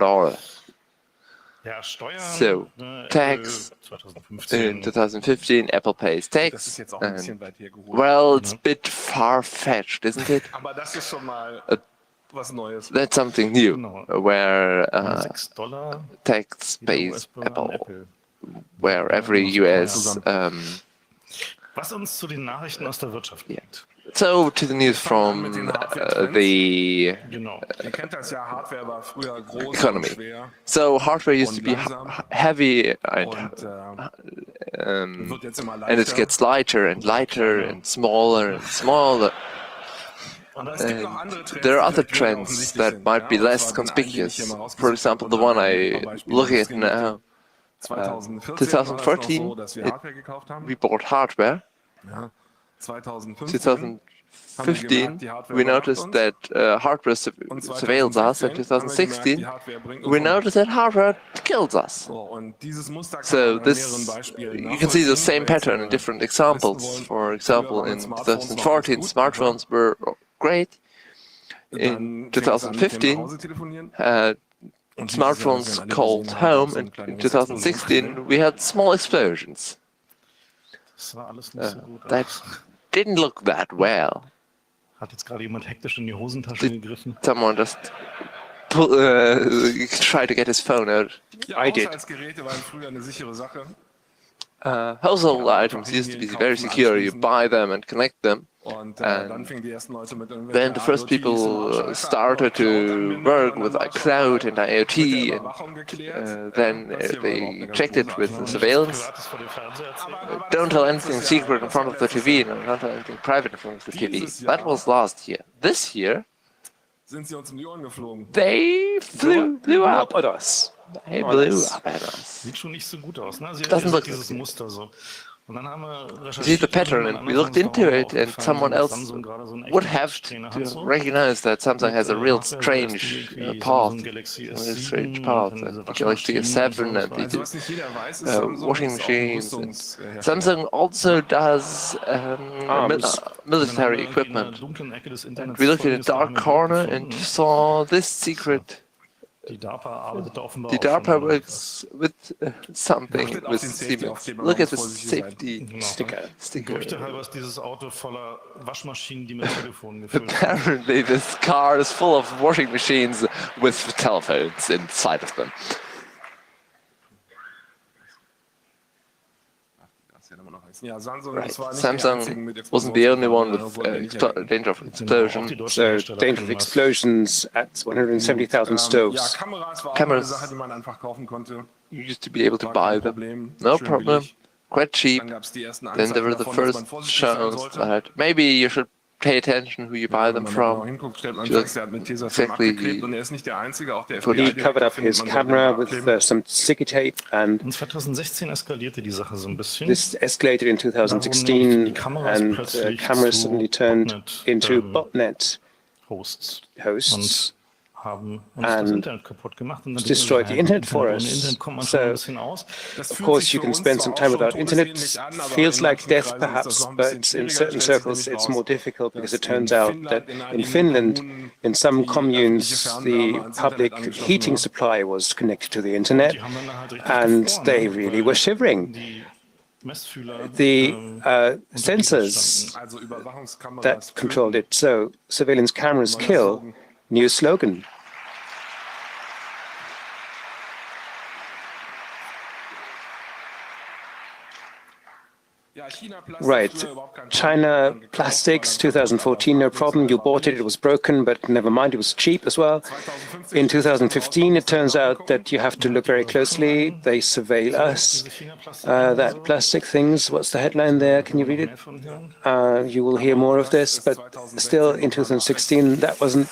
[SPEAKER 6] order. So, tax in 2015, Apple pays
[SPEAKER 4] Das ist
[SPEAKER 6] tax,
[SPEAKER 4] jetzt auch ein
[SPEAKER 6] and
[SPEAKER 4] bisschen weit hergeholt.
[SPEAKER 6] well, it's a bit far-fetched, isn't it?
[SPEAKER 4] Aber das ist schon mal was Neues.
[SPEAKER 6] That's something new, where
[SPEAKER 7] $6
[SPEAKER 6] tax pays
[SPEAKER 7] US-Bürger an
[SPEAKER 6] Apple, where every US.
[SPEAKER 7] Was uns zu den Nachrichten aus der Wirtschaft bringt.
[SPEAKER 6] So to the news from the
[SPEAKER 7] Genau.
[SPEAKER 4] Ihr kennt das ja, Hardware war früher groß und
[SPEAKER 6] economy.
[SPEAKER 4] schwer.
[SPEAKER 6] So hardware used to be heavy
[SPEAKER 4] Und wird jetzt immer leichter.
[SPEAKER 6] and it gets lighter and lighter and smaller.
[SPEAKER 4] Aber es gibt noch andere Trends,
[SPEAKER 6] There are other
[SPEAKER 4] die vielleicht
[SPEAKER 6] trends
[SPEAKER 4] offensichtlich
[SPEAKER 6] that
[SPEAKER 4] sind,
[SPEAKER 6] might be
[SPEAKER 4] ja, und
[SPEAKER 6] less
[SPEAKER 4] zwar den einen, den ich hier
[SPEAKER 6] conspicuous.
[SPEAKER 4] mal rausgesucht
[SPEAKER 6] For example,
[SPEAKER 4] habe,
[SPEAKER 6] the one
[SPEAKER 4] und dann
[SPEAKER 6] I
[SPEAKER 4] ein paar Beispiele
[SPEAKER 6] look at
[SPEAKER 4] rausgehen möchte.
[SPEAKER 6] now.
[SPEAKER 4] 2014 war das noch so, dass wir Hardware gekauft haben.
[SPEAKER 6] We bought hardware.
[SPEAKER 4] Ja. 2015
[SPEAKER 6] 2015, we noticed that hardware surveils us. In 2016, we noticed that hardware kills us. So this, you can see the same pattern in different examples. For example, in 2014, smartphones were great. In 2015, smartphones called home. And in 2016, we had small explosions.
[SPEAKER 7] Das war alles nicht so gut.
[SPEAKER 6] That didn't look that well.
[SPEAKER 7] Hat jetzt gerade jemand hektisch in die Hosentasche gegriffen?
[SPEAKER 6] Someone just tried to get his phone out.
[SPEAKER 4] I did. Haushaltsgeräte waren früher eine sichere Sache.
[SPEAKER 6] Household items used to be very secure. You buy them and connect them.
[SPEAKER 4] Und dann fingen die ersten Leute mit
[SPEAKER 6] Then the first people started to work with cloud and IoT, and then they checked it with surveillance.
[SPEAKER 7] Privates vor dem Fernseher erzählen?
[SPEAKER 6] Don't tell anything secret in front of the TV, and don't tell anything private in front of the TV. That was last year. This year,
[SPEAKER 4] sind sie uns um die Ohren geflogen.
[SPEAKER 6] they blew up.
[SPEAKER 1] at us.
[SPEAKER 6] They blew up at us.
[SPEAKER 7] Sieht schon nicht so gut aus, ne? Sie
[SPEAKER 6] Doesn't
[SPEAKER 7] hat
[SPEAKER 6] look
[SPEAKER 7] dieses Muster so. Und dann haben wir
[SPEAKER 6] You see
[SPEAKER 7] recherchiert,
[SPEAKER 6] the pattern, and we looked into it, and someone else
[SPEAKER 7] Samsung gerade so einen
[SPEAKER 6] would
[SPEAKER 7] echten
[SPEAKER 6] have
[SPEAKER 7] Trainer
[SPEAKER 6] to
[SPEAKER 7] hat so.
[SPEAKER 6] recognize that Samsung has a real strange path,
[SPEAKER 7] Galaxy
[SPEAKER 6] a
[SPEAKER 7] S7
[SPEAKER 6] strange path,
[SPEAKER 7] und
[SPEAKER 6] and
[SPEAKER 7] diese
[SPEAKER 6] the Galaxy S7 and
[SPEAKER 4] Also was nicht jeder weiß, ist, Samsung
[SPEAKER 6] washing
[SPEAKER 4] ist auch ein
[SPEAKER 6] machines. And
[SPEAKER 4] Rüstungshersteller.
[SPEAKER 6] Samsung also does military
[SPEAKER 7] In einer
[SPEAKER 6] equipment.
[SPEAKER 7] dunklen Ecke des
[SPEAKER 6] And
[SPEAKER 7] Internets
[SPEAKER 6] we looked in a
[SPEAKER 7] Folgendes daheim
[SPEAKER 6] dark corner
[SPEAKER 7] gefunden.
[SPEAKER 6] and saw this secret.
[SPEAKER 7] Die DARPA arbeitet da offenbar
[SPEAKER 6] The
[SPEAKER 7] auch
[SPEAKER 6] DARPA
[SPEAKER 7] schon
[SPEAKER 6] works with something
[SPEAKER 4] Achtet auf
[SPEAKER 6] with
[SPEAKER 4] den
[SPEAKER 6] Siemens.
[SPEAKER 4] Safety-Aufkleber,
[SPEAKER 6] Look
[SPEAKER 4] man
[SPEAKER 6] at the
[SPEAKER 4] muss vorsichtig sein.
[SPEAKER 6] safety
[SPEAKER 7] Genau.
[SPEAKER 6] sticker.
[SPEAKER 7] Gerüchte halber ist dieses Auto voller Waschmaschinen, die mit Telefonen gefüllt sind.
[SPEAKER 6] Apparently, this car is full of washing machines with telephones inside of them.
[SPEAKER 4] Ja, Samsung,
[SPEAKER 6] Right.
[SPEAKER 4] das war nicht
[SPEAKER 6] Samsung
[SPEAKER 4] die einzigen mit
[SPEAKER 6] wasn't the only one with
[SPEAKER 4] Explosionsgefahren,
[SPEAKER 6] danger of
[SPEAKER 7] Auch
[SPEAKER 6] explosion.
[SPEAKER 7] die deutschen
[SPEAKER 1] So,
[SPEAKER 7] Hersteller
[SPEAKER 1] danger of
[SPEAKER 7] kennen das.
[SPEAKER 1] explosions at 170,000
[SPEAKER 4] Ja,
[SPEAKER 1] stoves.
[SPEAKER 4] Kameras war auch
[SPEAKER 6] Cameras.
[SPEAKER 4] eine Sache, die man einfach kaufen konnte.
[SPEAKER 6] You used to be able to
[SPEAKER 4] War
[SPEAKER 6] buy
[SPEAKER 4] kein
[SPEAKER 6] them,
[SPEAKER 4] Problem.
[SPEAKER 6] no
[SPEAKER 4] schön
[SPEAKER 6] problem,
[SPEAKER 4] billig.
[SPEAKER 6] quite cheap.
[SPEAKER 4] Dann gab es die ersten
[SPEAKER 6] Then there
[SPEAKER 4] Anzeichen
[SPEAKER 6] were the
[SPEAKER 4] davon, dass man
[SPEAKER 6] first
[SPEAKER 4] vorsichtig sein
[SPEAKER 6] shows
[SPEAKER 4] sollte.
[SPEAKER 6] that maybe you should pay attention who you buy
[SPEAKER 4] Wenn
[SPEAKER 6] them
[SPEAKER 4] man genau
[SPEAKER 6] from.
[SPEAKER 4] hinguckt, stellt man
[SPEAKER 6] Just
[SPEAKER 4] fest, er hat mit Tesafilm
[SPEAKER 6] exactly
[SPEAKER 4] abgeklebt und er ist nicht der Einzige, auch der
[SPEAKER 6] He
[SPEAKER 1] He
[SPEAKER 4] FBI
[SPEAKER 1] covered up
[SPEAKER 4] findet
[SPEAKER 1] his
[SPEAKER 4] man
[SPEAKER 1] camera
[SPEAKER 4] sollte
[SPEAKER 1] with
[SPEAKER 4] abkleben.
[SPEAKER 1] some sticky tape, and
[SPEAKER 7] Und 2016 eskalierte die Sache so ein bisschen.
[SPEAKER 1] this escalated in 2016, and cameras suddenly turned into botnet
[SPEAKER 7] Hosts.
[SPEAKER 1] hosts.
[SPEAKER 7] Haben uns das
[SPEAKER 1] And
[SPEAKER 7] Internet kaputt gemacht. Und dann
[SPEAKER 1] destroyed the internet for
[SPEAKER 7] ohne
[SPEAKER 1] us.
[SPEAKER 7] Internet kommt man schon ein
[SPEAKER 1] So,
[SPEAKER 7] bisschen aus.
[SPEAKER 4] Das
[SPEAKER 1] Of
[SPEAKER 4] fühlt
[SPEAKER 1] course,
[SPEAKER 4] sich
[SPEAKER 1] you
[SPEAKER 4] für
[SPEAKER 1] can
[SPEAKER 4] uns
[SPEAKER 1] spend
[SPEAKER 4] zwar
[SPEAKER 1] some
[SPEAKER 4] auch
[SPEAKER 1] time
[SPEAKER 4] schon
[SPEAKER 1] without internet.
[SPEAKER 4] todesähnlich an, aber
[SPEAKER 1] Feels
[SPEAKER 4] in
[SPEAKER 1] like
[SPEAKER 4] manchen
[SPEAKER 1] death,
[SPEAKER 4] Kreisen ist das
[SPEAKER 1] perhaps,
[SPEAKER 4] noch ein
[SPEAKER 1] but
[SPEAKER 4] bisschen
[SPEAKER 1] in
[SPEAKER 4] schwieriger.
[SPEAKER 1] certain
[SPEAKER 4] Stellt sich
[SPEAKER 1] circles
[SPEAKER 4] nämlich
[SPEAKER 1] it's
[SPEAKER 4] raus,
[SPEAKER 1] more difficult because it
[SPEAKER 4] dass in
[SPEAKER 1] turns out
[SPEAKER 4] Finnland
[SPEAKER 1] that
[SPEAKER 4] in
[SPEAKER 1] in
[SPEAKER 4] einigen
[SPEAKER 1] Finland,
[SPEAKER 4] Kommunen
[SPEAKER 1] in some
[SPEAKER 4] die
[SPEAKER 1] communes,
[SPEAKER 4] öffentliche
[SPEAKER 1] the
[SPEAKER 4] Fernwärme ans
[SPEAKER 1] public
[SPEAKER 4] Internet angeschlossen
[SPEAKER 1] heating
[SPEAKER 4] war.
[SPEAKER 1] supply was connected to the internet,
[SPEAKER 7] Die haben dann halt richtig
[SPEAKER 1] and
[SPEAKER 7] gefroren,
[SPEAKER 1] they
[SPEAKER 7] ne?
[SPEAKER 1] really
[SPEAKER 7] Weil
[SPEAKER 1] were shivering.
[SPEAKER 7] die Messfühler,
[SPEAKER 1] The
[SPEAKER 7] unter Gitter
[SPEAKER 1] sensors
[SPEAKER 7] standen.
[SPEAKER 4] Also Überwachungskameras
[SPEAKER 1] that controlled
[SPEAKER 4] töten.
[SPEAKER 1] it, so surveillance cameras kill, new slogan. Right. China plastics, 2014, no problem. You bought it, it was broken, but never mind, it was cheap as well. In 2015, it turns out that you have to look very closely. They surveil us. That plastic things, what's the headline there? Can you read it? You will hear more of this, but still in 2016, that wasn't.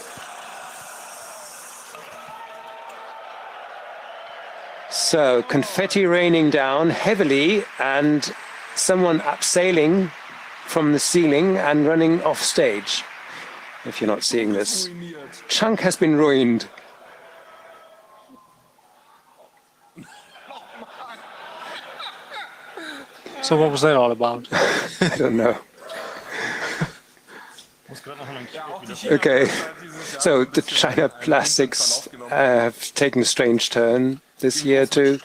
[SPEAKER 1] So confetti raining down heavily and someone abseiling from the ceiling and running off stage. If you're not seeing this, chunk has been ruined.
[SPEAKER 2] So what was that all about?
[SPEAKER 1] I don't know. Okay, so the China plastics have taken a strange turn this year too.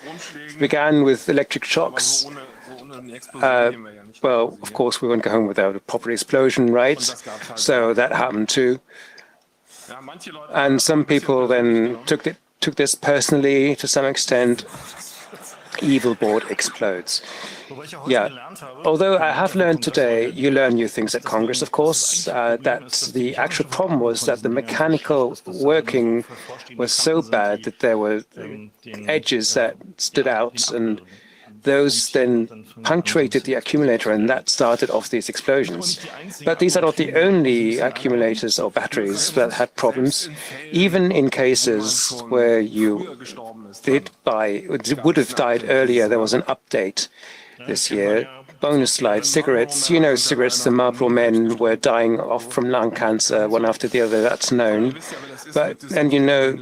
[SPEAKER 1] It began with electric shocks. Well, of course, we won't go home without a proper explosion, right? So that happened too. And some people then took this personally to some extent. Evil board explodes. Yeah, although I have learned today, you learn new things at Congress, of course, that the actual problem was that the mechanical working was so bad that there were edges that stood out, and those then punctuated the accumulator, and that started off these explosions. But these are not the only accumulators or batteries that had problems. Even in cases where you would have died earlier, there was an update this year. Bonus slide, cigarettes. You know cigarettes, the Marlboro men were dying off from lung cancer, one after the other, that's known. And you know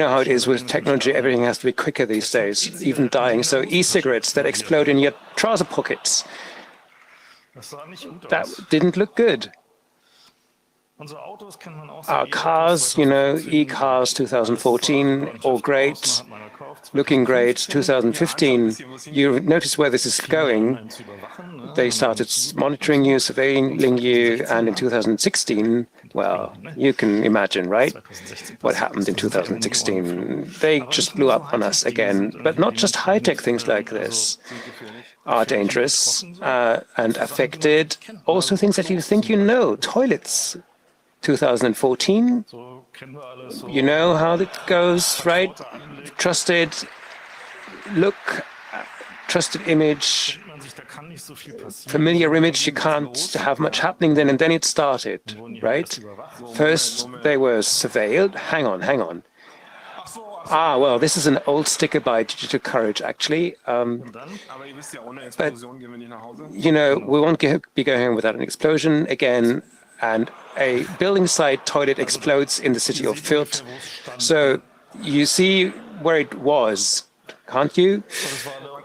[SPEAKER 1] how it is with technology, everything has to be quicker these days, even dying. So e-cigarettes that explode in your trouser pockets, that didn't look good. Our cars, e-cars 2014, all great, looking great. 2015, you notice where this is going. They started monitoring you, surveilling you, and in 2016, well, you can imagine, right, what happened in 2016. They just blew up on us again. But not just high-tech things like this are dangerous and affected. Also things that you think you know, toilets. 2014, you know how it goes, right? Trusted look, trusted image, familiar image, you can't have much happening then, and then it started, right? First, they were surveilled. Hang on. Well, this is an old sticker by Digital Courage, actually. But, we won't be going home without an explosion again. And a building site toilet explodes in the city of Fürth. So you see where it was, can't you?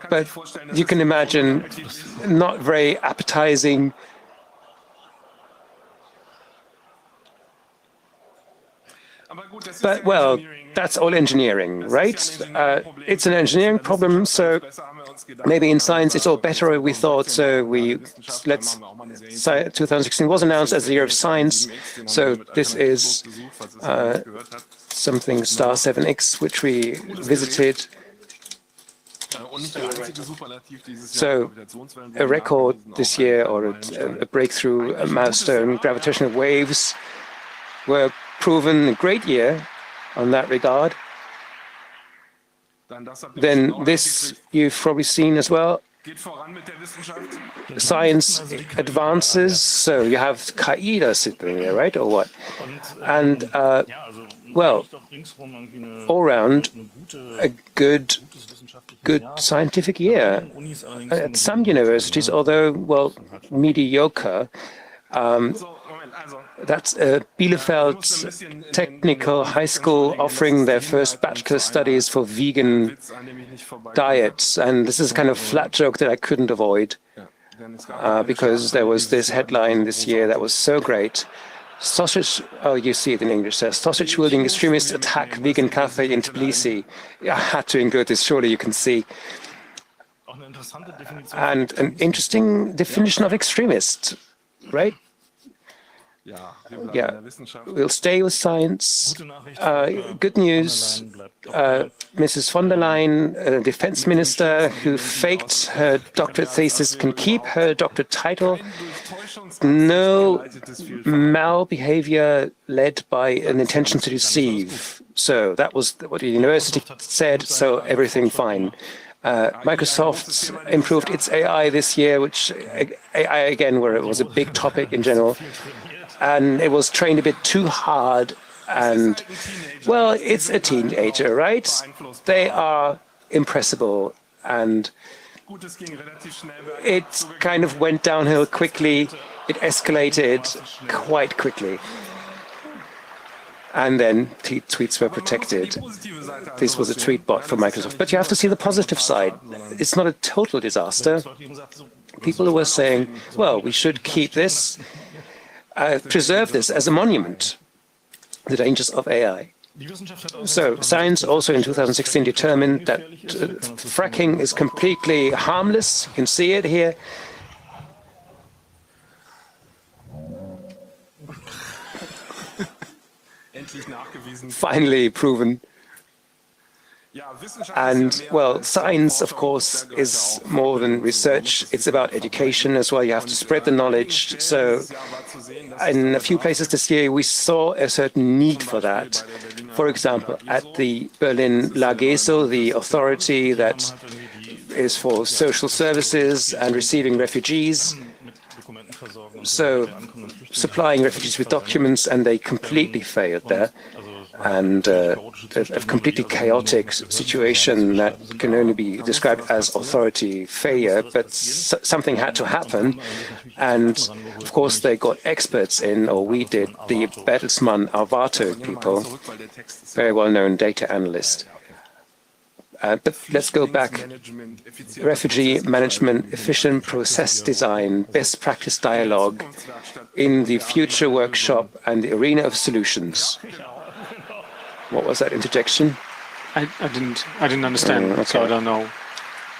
[SPEAKER 1] But you can imagine, not very appetizing. But, well, that's all engineering, right? It's an engineering problem, so maybe in science it's all better, we thought. So 2016 was announced as the year of science. So this is something star 7X, which we visited. So a record this year, or a breakthrough, a milestone. Gravitational waves were proven. A great year on that regard. Then this you've probably seen as well. Science advances, so you have KI sitting there, right, or what? And well, all round a good scientific year at some universities, although, well, mediocre. That's Bielefeld Technical High School offering their first bachelor studies for vegan diets. And this is kind of flat joke that I couldn't avoid because there was this headline this year that was so great. Sausage, oh, you see it in English, says, sausage-wielding extremists attack vegan cafe in Tbilisi. I had to include this, surely you can see. And an interesting definition of extremist, right? Yeah, we'll stay with science. Good news, Mrs. von der Leyen, defense minister who faked her doctorate thesis, can keep her doctorate title. No malbehavior led by an intention to deceive. So that was what the university said, so everything fine. Microsoft improved its AI this year, which AI again, where it was a big topic in general. And it was trained a bit too hard. And, well, it's a teenager, right? They are impressible. And it kind of went downhill quickly. It escalated quite quickly. And then tweets were protected. This was a tweet bot for Microsoft. But you have to see the positive side. It's not a total disaster. People were saying, well, we should keep this. Preserve this as a monument, the dangers of AI. So science also in 2016 determined that fracking is completely harmless. You can see it here. Finally proven. And, well, science, of course, is more than research. It's about education as well. You have to spread the knowledge. So in a few places this year, we saw a certain need for that. For example, at the Berlin LAGESO, the authority that is for social services and receiving refugees. So supplying refugees with documents, and they completely failed there. And a completely chaotic situation that can only be described as authority failure, but something had to happen. And of course, they got experts in, or we did, the Bertelsmann Arvato people, very well-known data analyst. But let's go back. Refugee management, efficient process design, best practice dialogue in the future workshop and the arena of solutions. What was that interjection?
[SPEAKER 2] I didn't understand, okay. So I don't know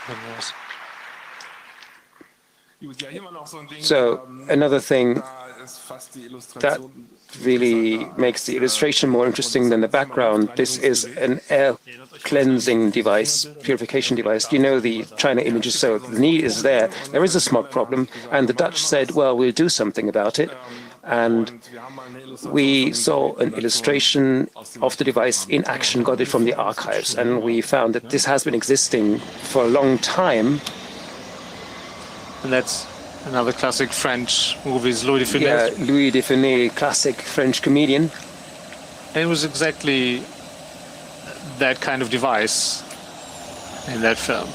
[SPEAKER 2] what it was.
[SPEAKER 1] So another thing that really makes the illustration more interesting than the background, this is an air cleansing device, purification device. You know the China images, so the need is there. There is a smog problem, and the Dutch said, well, we'll do something about it. And we saw an illustration of the device in action, got it from the archives, and we found that this has been existing for a long time.
[SPEAKER 2] And that's another classic French movie, Louis de Funès.
[SPEAKER 1] Yeah, Louis de Funès, classic French comedian.
[SPEAKER 2] And it was exactly that kind of device in that film.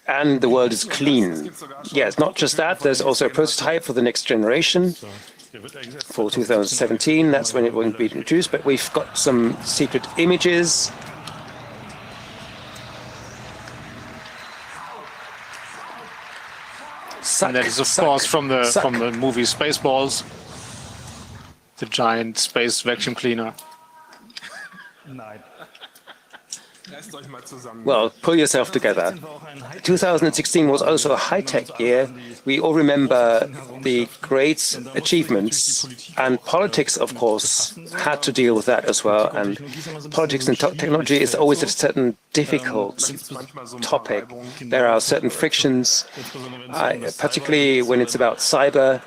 [SPEAKER 1] And the world is clean. Yes, not just that, there's also a prototype for the next generation for 2017. That's when it won't be introduced, but we've got some secret images.
[SPEAKER 2] And that is, of course, from the movie Spaceballs, the giant space vacuum cleaner.
[SPEAKER 1] Well, pull yourself together. 2016 was also a high-tech year. We all remember the great achievements, and politics, of course, had to deal with that as well. And politics and technology is always a certain difficult topic. There are certain frictions, particularly when it's about cyber.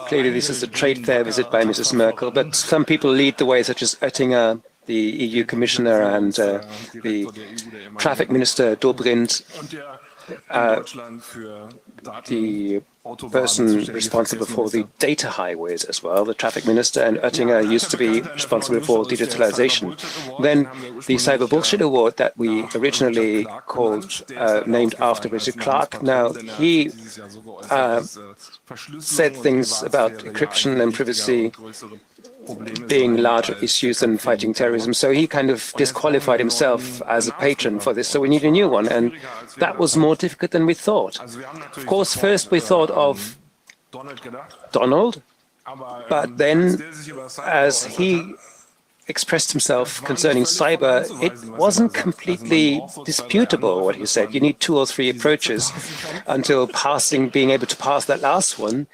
[SPEAKER 1] Clearly, this is a trade fair visit by Mrs. Merkel, but some people lead the way, such as Oettinger, the EU Commissioner, and the Traffic Minister Dobrindt, the person responsible for the data highways as well, the Traffic Minister, and Oettinger used to be responsible for digitalization. Then the Cyber Bullshit Award that we originally called, named after Richard Clarke. Now, he said things about encryption and privacy being larger issues than fighting terrorism. So he kind of disqualified himself as a patron for this. So we need a new one. And that was more difficult than we thought. Of course, first we thought of Donald, but then as he expressed himself concerning cyber, it wasn't completely disputable what he said. You need 2 or 3 approaches until being able to pass that last one.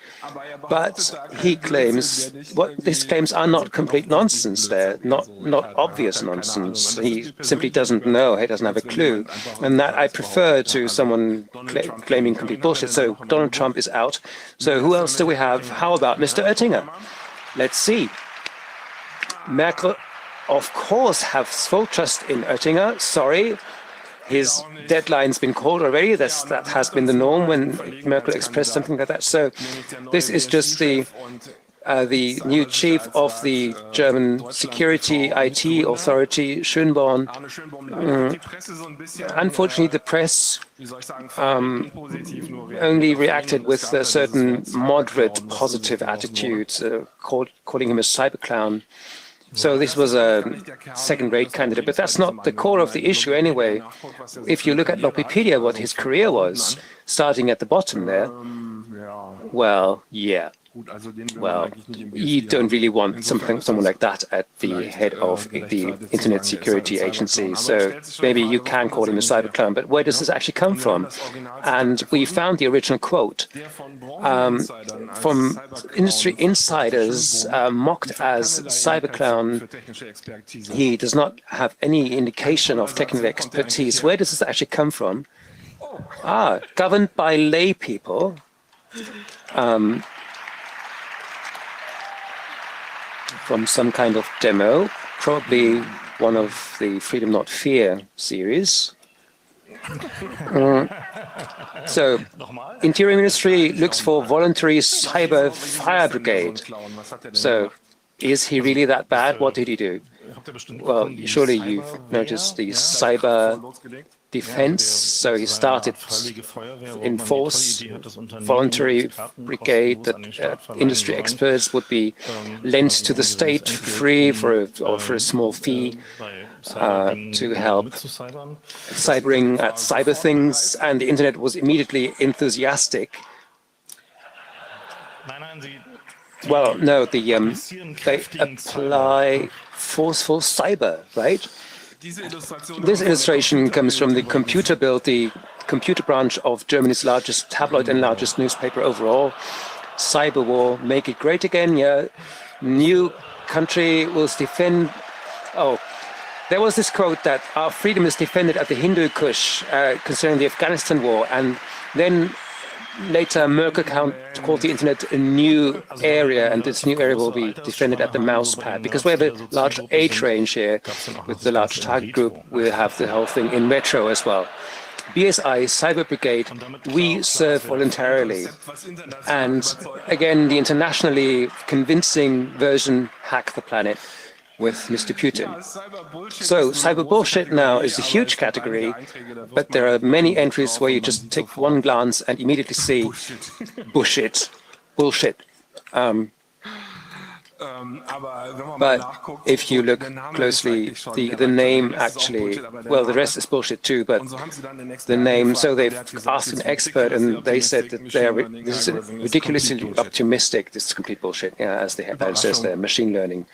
[SPEAKER 1] But he claims, his claims are not complete nonsense. They're not obvious nonsense. He simply doesn't know. He doesn't have a clue. And that I prefer to someone claiming complete bullshit. So Donald Trump is out. So who else do we have? How about Mr. Oettinger? Let's see. Merkel, of course, has full trust in Oettinger. Sorry, his deadline's been called already. That has been the norm when Merkel expressed something like that. So this is just the new chief of the German security IT authority, Schönborn. Unfortunately, the press only reacted with a certain moderate positive attitude, calling him a cyber clown. So this was a second-rate candidate, but that's not the core of the issue anyway. If you look at Wikipedia, what his career was, starting at the bottom there, well, yeah. Well, you don't really want someone like that at the head of the Internet Security Agency. So maybe you can call him a cyber clown, but where does this actually come from? And we found the original quote from industry insiders mocked as cyber clown. He does not have any indication of technical expertise. Where does this actually come from? Governed by lay people. From some kind of demo, probably one of the Freedom Not Fear series. So, Interior Ministry looks for voluntary cyber fire brigade. So, is he really that bad? What did he do? Well, surely you've noticed the cyber defense. So he started in force, voluntary brigade that industry experts would be lent to the state free for a small fee to help cybering at cyber things, and the internet was immediately enthusiastic. Well, no, they apply forceful cyber, right? This illustration comes from the Computer Bild, the computer branch of Germany's largest tabloid and largest newspaper overall. Cyber war, make it great again, yeah. New country will defend. Oh, there was this quote that our freedom is defended at the Hindu Kush concerning the Afghanistan war, and then later Merkel called the internet a new area, and this new area will be defended at the mouse pad. Because we have a large age range here with the large target group, we'll have the whole thing in retro as well. BSI, Cyber Brigade, we serve voluntarily. And again, the internationally convincing version, Hack the Planet, with Mr. Putin. So cyber bullshit now is a huge category, but there are many entries where you just take one glance and immediately see bullshit. But if you look closely, the name actually, well, the rest is bullshit too, but the name, so they've asked an expert and they said that this is ridiculously optimistic, this is complete bullshit, yeah, as says their machine learning.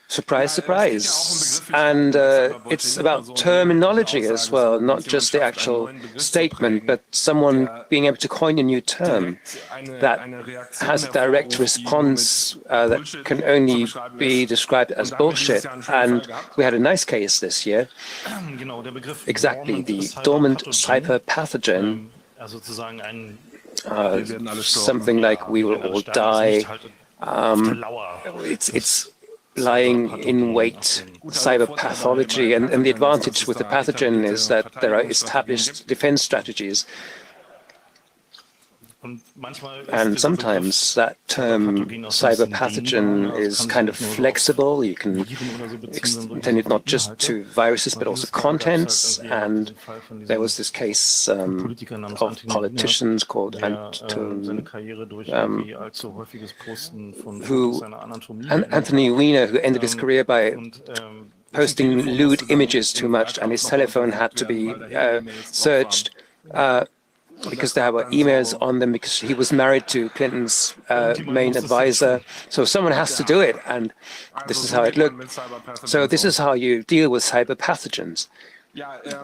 [SPEAKER 1] Surprise, surprise. And it's about terminology as well, not just the actual statement, but someone being able to coin a new term that has a direct response that can only be described as bullshit. And we had a nice case this year. Exactly, the dormant cyber pathogen. Something like we will all die. It's lying in wait cyber pathology, and the advantage with the pathogen is that there are established defense strategies. And sometimes that term cyber pathogen is kind of flexible. You can extend it not just to viruses but also contents. And there was this case of politicians called Anthony Weiner, who ended his career by posting lewd images too much, and his telephone had to be searched. because there were emails on them, because he was married to Clinton's main advisor. So someone has to do it, and this is how it looked. So this is how you deal with cyber pathogens.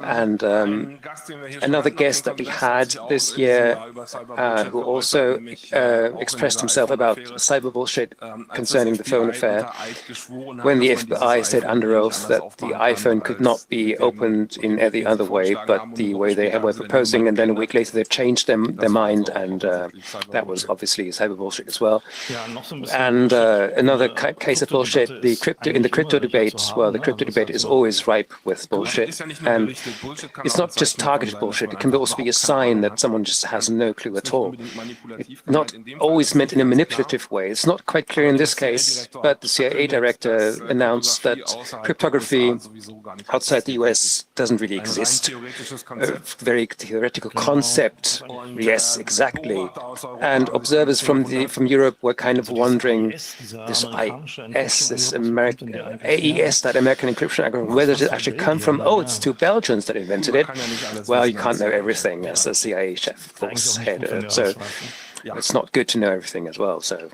[SPEAKER 1] And another guest that we had this year, who also expressed himself about cyber bullshit concerning the phone affair, when the FBI said under oath that the iPhone could not be opened in any other way but the way they were proposing, and then a week later they changed their mind, and that was obviously cyber bullshit as well. And another case of bullshit, in the crypto debate. Well, the crypto debate is always ripe with bullshit. And it's not just targeted bullshit. It can also be a sign that someone just has no clue at all. It's not always meant in a manipulative way. It's not quite clear in this case, but the CIA director announced that cryptography outside the US doesn't really exist. A very theoretical concept. Yes, exactly. And observers from Europe were kind of wondering, this AES, this American AES, that American encryption algorithm, where does it actually come from? Oh, it's two Belgians that invented it. Well, you can't know everything, as the CIA chef, of course, said. So it's not good to know everything as well. So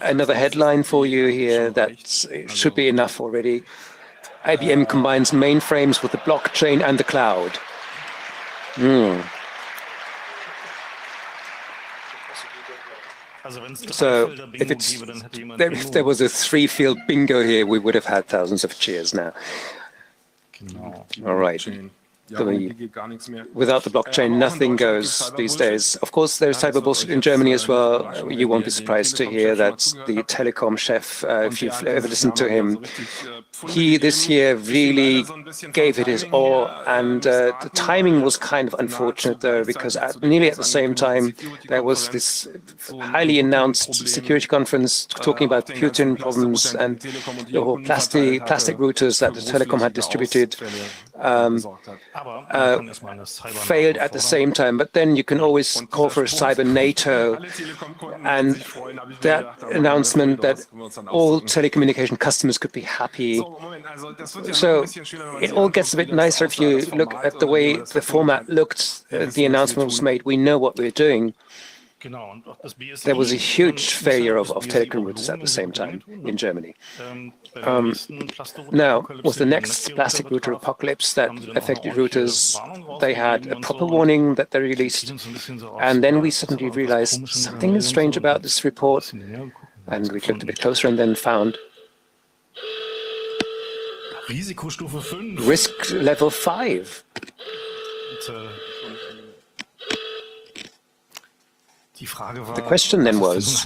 [SPEAKER 1] another headline for you here that should be enough already. IBM combines mainframes with the blockchain and the cloud. So if there was a three-field bingo here, we would have had thousands of cheers now. All right. Without the blockchain, nothing goes these days. Of course, there's cyber bullshit in Germany as well. You won't be surprised to hear that the telecom chef, if you've ever listened to him, he this year really gave it his all. And the timing was kind of unfortunate, though, because nearly at the same time, there was this highly announced security conference talking about Putin problems and the whole plastic routers that the telecom had distributed. Failed at the same time, but then you can always call for a cyber NATO, and that announcement that all telecommunication customers could be happy. So it all gets a bit nicer if you look at the way the format looked. The announcement was made. We know what we're doing. There was a huge failure of telecom routers at the same time in Germany. Now, with the next plastic router apocalypse that affected routers, they had a proper warning that they released, and then we suddenly realized something is strange about this report, and we looked a bit closer and then found risk level 5. The question then was,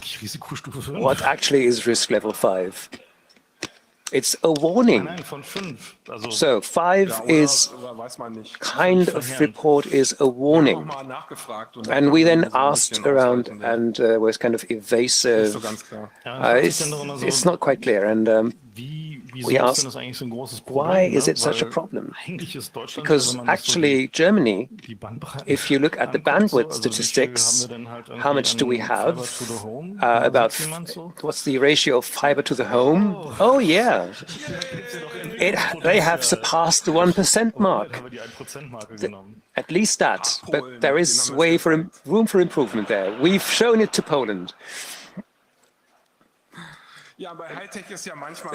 [SPEAKER 1] what actually is risk level 5? It's a warning. So 5 is kind of report is a warning. And we then asked around, and was kind of evasive. It's not quite clear. And we asked, why is it such a problem? Because actually Germany, if you look at the bandwidth statistics, how much do we have? What's the ratio of fiber to the home? Oh yeah, they have surpassed the 1% mark. At least that, but there is room for improvement there. We've shown it to Poland.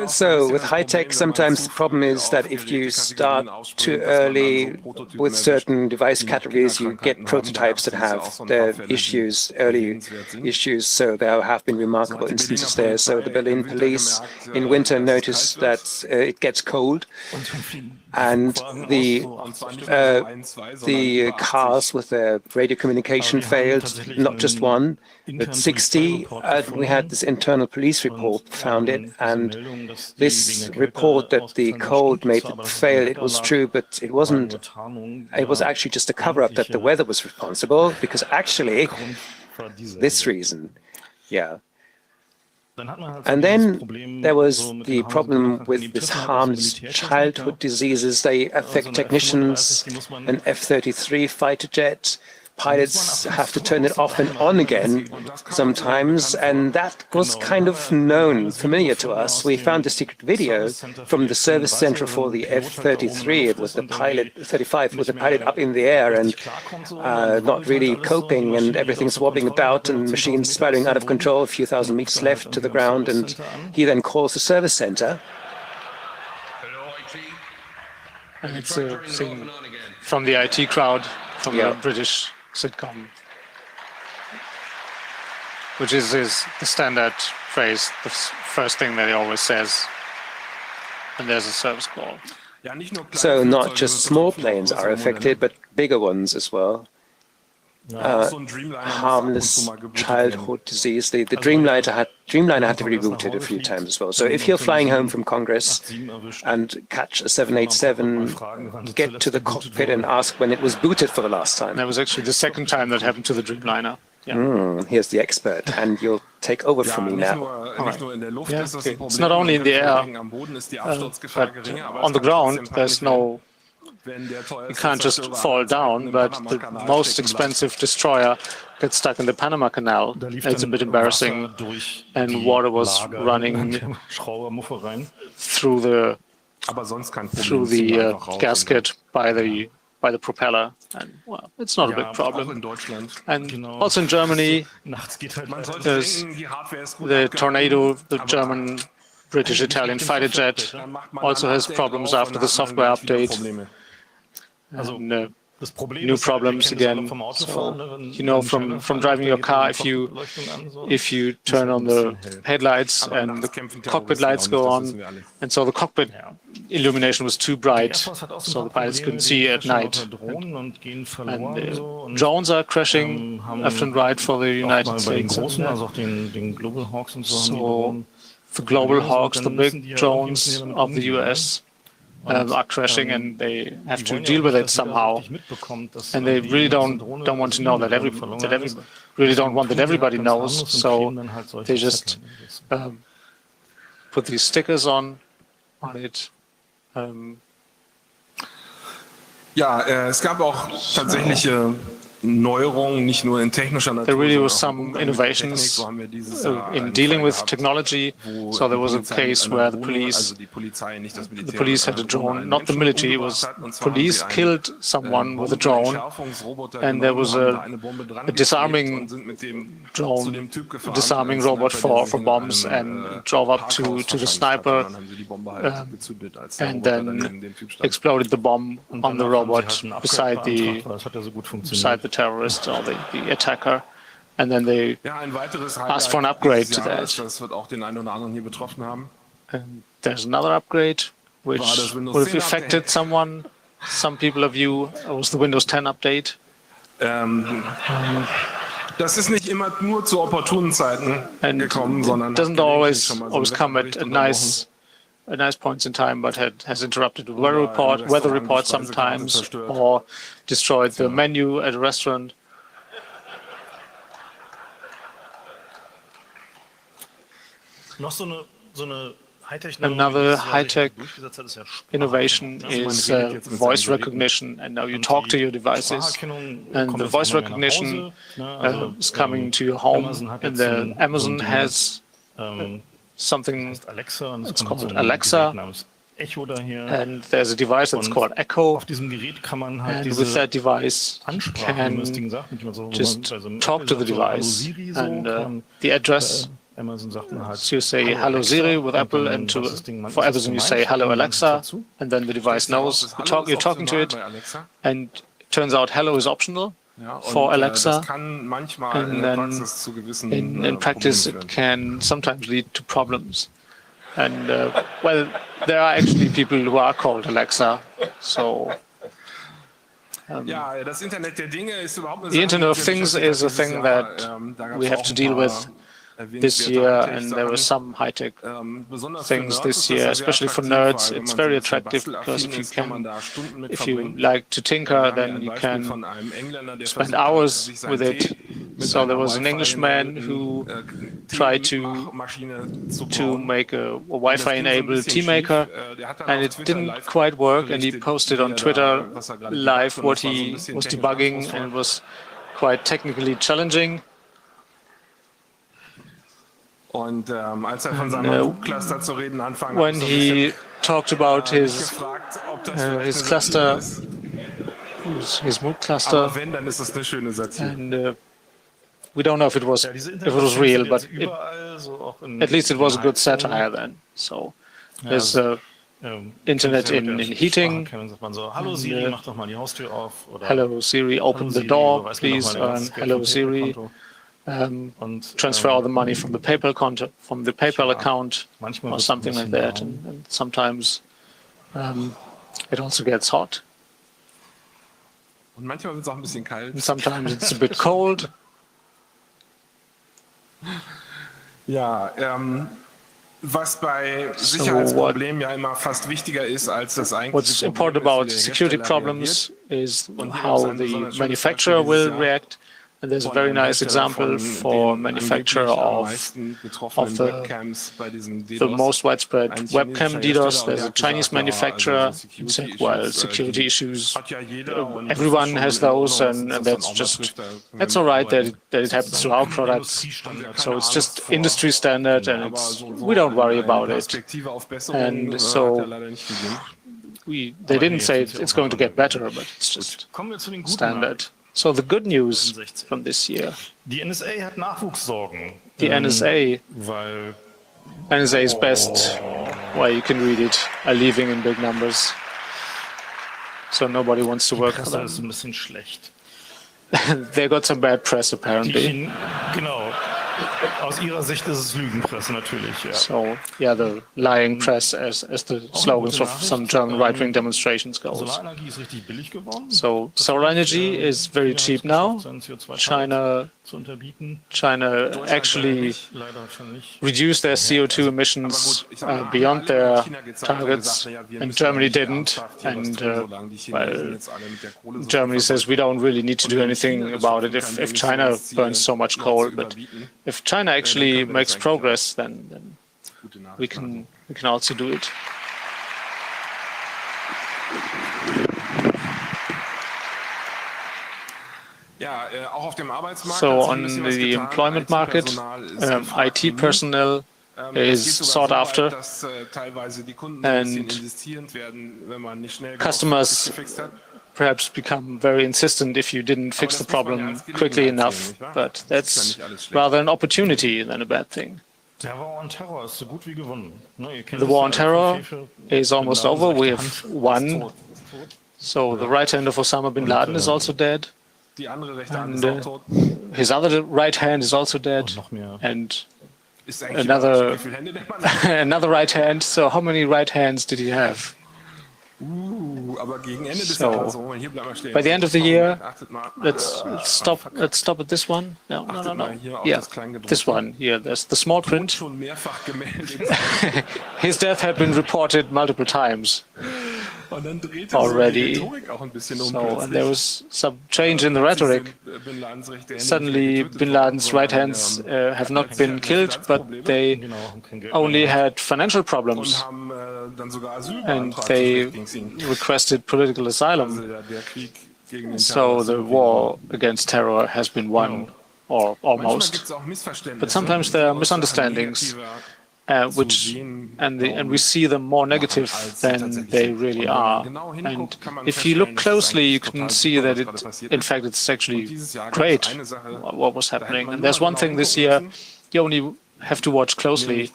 [SPEAKER 1] So with high-tech, sometimes the problem is that if you start too early with certain device categories, you get prototypes that have their issues, early issues. So there have been remarkable instances there. So the Berlin police in winter noticed that it gets cold, and the cars with their radio communication failed, not just one, but 60. We had this internal police report found it, and this report that the cold made it fail, it was true, but it wasn't. It was actually just a cover-up that the weather was responsible, because actually this reason, yeah. And then there was the problem with this harmless childhood diseases. They affect technicians, an F-33 fighter jet, pilots have to turn it off and on again sometimes, and that was kind of known, familiar to us. We found a secret video from the service center for the F-33 with the pilot, 35, with the pilot up in the air and not really coping, and everything's wobbling about and machines spiraling out of control, a few thousand meters left to the ground, and he then calls the service center.
[SPEAKER 2] And it's a thing from the IT crowd, from the British sitcom, which is the standard phrase, the first thing that he always says, and there's a service call.
[SPEAKER 1] So not just small planes are affected, but bigger ones as well. Harmless childhood disease. The Dreamliner had to be rebooted a few times as well. So if you're flying home from Congress and catch a 787, get to the cockpit and ask when it was booted for the last time.
[SPEAKER 2] That was actually the second time that happened to the Dreamliner. Yeah.
[SPEAKER 1] Here's the expert, and you'll take over from me now.
[SPEAKER 2] Yeah, okay. It's not only in the air, but on the ground, there's no... You can't just fall down, but the most expensive destroyer gets stuck in the Panama Canal. It's a bit embarrassing, and water was running through the gasket by the propeller, and well, it's not a big problem. And also in Germany, there's the Tornado, the German, British, Italian fighter jet, also has problems after the software update. And, new problems again. So, you know, from driving your car, if you turn on the headlights and the cockpit lights go on, and so the cockpit illumination was too bright, so the pilots couldn't see at night. And drones are crashing left and right for the United States. So the Global Hawks, the big drones of the US, are crashing, and they have to deal with it somehow. And they really don't want to know that really don't want that everybody knows. So they just put these stickers on it.
[SPEAKER 4] Es gab auch tatsächliche Neuerungen, nicht nur in technischer Natur.
[SPEAKER 2] There really was some innovations in dealing with technology. So there was a case where the police had a drone, not the military, it was police killed someone with a drone, and there was a disarming drone, a disarming robot for bombs, and drove up to the sniper and then exploded the bomb on the robot beside the terrorist or the attacker, and then they asked for an upgrade to that. And there's another upgrade which would have affected some people of you. It was the Windows 10 update.
[SPEAKER 4] Das ist nicht immer nur zu opportunen Zeiten gekommen, sondern
[SPEAKER 2] it doesn't always come at nice points in time, but has interrupted the weather report sometimes, or destroyed the menu at a restaurant. Another high-tech innovation is voice recognition, and now you talk to your devices, and the voice recognition is coming to your home, and then Amazon has something, it's called Alexa, and there's a device that's called Echo, and with that device you can just talk to the device, and the address, so you say hello Siri with Apple, and for Amazon you say hello Alexa, and then the device knows you're talking to it, and it turns out hello is optional for Alexa, and then in practice it can sometimes lead to problems. And well, there are actually people who are called Alexa, so the Internet of Things is a thing that we have to deal with this year, and there were some high-tech things this year, especially for nerds. It's very attractive because if you like to tinker, then you can spend hours with it. So there was an Englishman who tried to make a Wi-Fi-enabled tea maker, and it didn't quite work, and he posted on Twitter live what he was debugging, and it was quite technically challenging.
[SPEAKER 4] Und als von seinem Cluster zu reden anfang,
[SPEAKER 2] when he talked about his cluster, his MOOC cluster,
[SPEAKER 4] wenn, dann ist das eine schöne Satire.
[SPEAKER 2] and we don't know if it was real, but at least it was a good satire then. So there's Internet in heating.
[SPEAKER 7] Hallo Siri, mach doch mal die Haustür auf.
[SPEAKER 2] Hello Siri, open the door, please. Hello Siri, transfer all the money from the PayPal account, or something like that. And sometimes it also gets hot.
[SPEAKER 4] Und manchmal wird es auch ein bisschen kalt.
[SPEAKER 2] And sometimes it's a bit cold.
[SPEAKER 4] Ja, was bei Sicherheitsproblemen ja immer fast wichtiger ist als das eigentliche
[SPEAKER 2] What's important about security problems is how the manufacturer will react. And there's a very nice example for manufacturer of the most widespread webcam DDoS. There's a Chinese manufacturer who said, well, security issues, everyone has those, and that's all right that it happens to our products. So it's just industry standard, and we don't worry about it. And so they didn't say it's going to get better, but it's just standard. So the good news from this year.
[SPEAKER 7] Die NSA hat Nachwuchssorgen.
[SPEAKER 2] The NSA is best, well, you can read it, are leaving in big numbers. So nobody wants to work for them.
[SPEAKER 7] Das ist ein bisschen schlecht.
[SPEAKER 2] They got some bad press apparently.
[SPEAKER 7] Genau. Aus ihrer Sicht ist es Lügenpresse natürlich. Ja.
[SPEAKER 2] So yeah, the lying press, as the slogans of some German right-wing demonstrations goes.
[SPEAKER 7] Solarenergie ist richtig billig geworden.
[SPEAKER 2] So solar energy is very cheap now. China actually reduced their CO2 emissions beyond their targets, and Germany didn't. And well, Germany says we don't really need to do anything about it if China burns so much coal. But if China actually makes progress, then we can also do it. So on the employment market, IT personnel is sought after, and customers perhaps become very insistent if you didn't fix the problem quickly enough, but that's rather an opportunity than a bad thing.
[SPEAKER 7] The
[SPEAKER 2] war on terror is almost over. We have won. So the right hand of Osama bin Laden is also dead. And his other right hand is also dead. And another right hand. So how many right hands did he have? So, by the end of the year, let's stop at this one. No. Yeah, this one here. There's the small print. His death had been reported multiple times already. So, and there was some change in the rhetoric. Suddenly, bin Laden's right hands have not been killed, but they only had financial problems, and they requested political asylum. So the war against terror has been won, or almost. But sometimes there are misunderstandings, and we see them more negative than they really are. And if you look closely, you can see that in fact it's actually great what was happening. And there's one thing this year you only have to watch closely,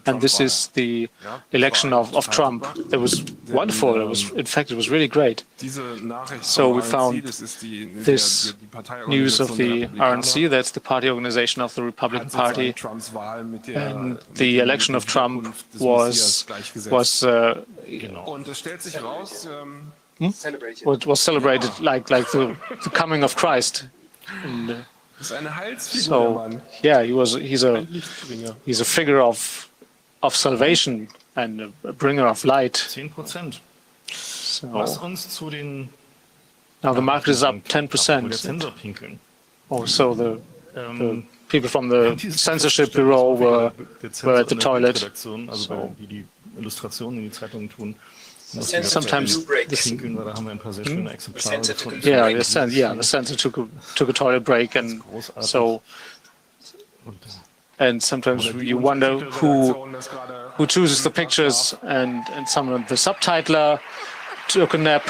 [SPEAKER 2] and this is the election of Trump. It was wonderful. In fact, it was really great. So we found this news of the RNC, that's the party organization of the Republican Party, and the election of Trump was celebrated like the coming of Christ. And, so yeah, he's a figure of salvation and a bringer of light.
[SPEAKER 7] 10%.
[SPEAKER 2] So
[SPEAKER 7] now
[SPEAKER 2] the market is up 10%. Oh, so the people from the censorship bureau were at the toilet. So sometimes the censor took a toilet break, and so. And sometimes you wonder who chooses the pictures, and some of the subtitler took a nap.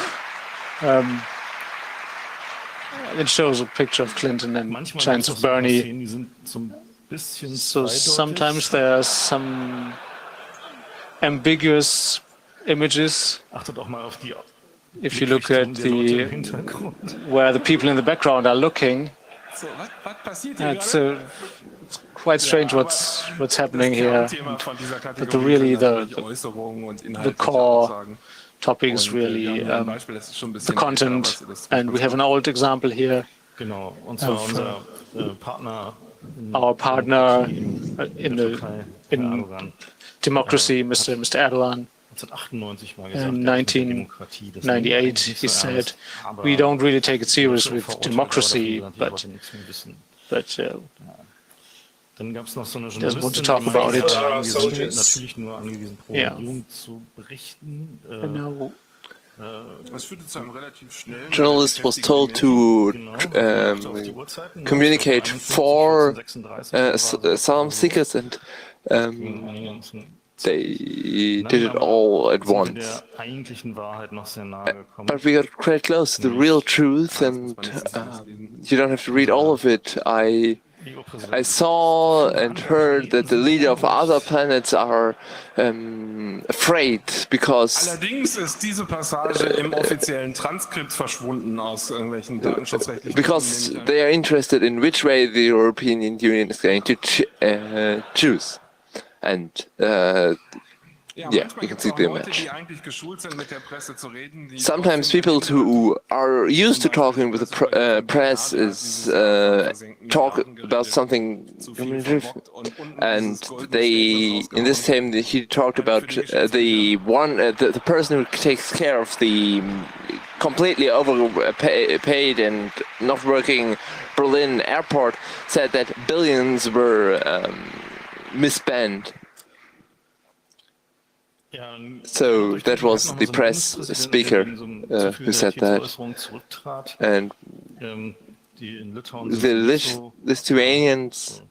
[SPEAKER 2] It shows a picture of Clinton and chance of Bernie. So sometimes there are some ambiguous images. If you look at where the people in the background are looking, it's quite strange what's happening here. But the core topic is really the content, and we have an old example here of our partner in democracy, Mr. Erdogan. In 1998, he said, "We don't really take it serious with democracy, but doesn't want to talk about it." Yeah.
[SPEAKER 6] Journalist was told to communicate for some secrets, and they did it all at once. But we got quite close to the real truth, and you don't have to read all of it. I saw and heard that the leader of other planets are afraid because they are interested in which way the European Union is going to choose. And yeah, you can see the image. Sometimes people who are used to talking with the press talk about something, and in this time he talked about the person who takes care of the completely overpaid and not working Berlin airport, said that billions were misspent. So that was the press speaker who said that, and the Lithuanians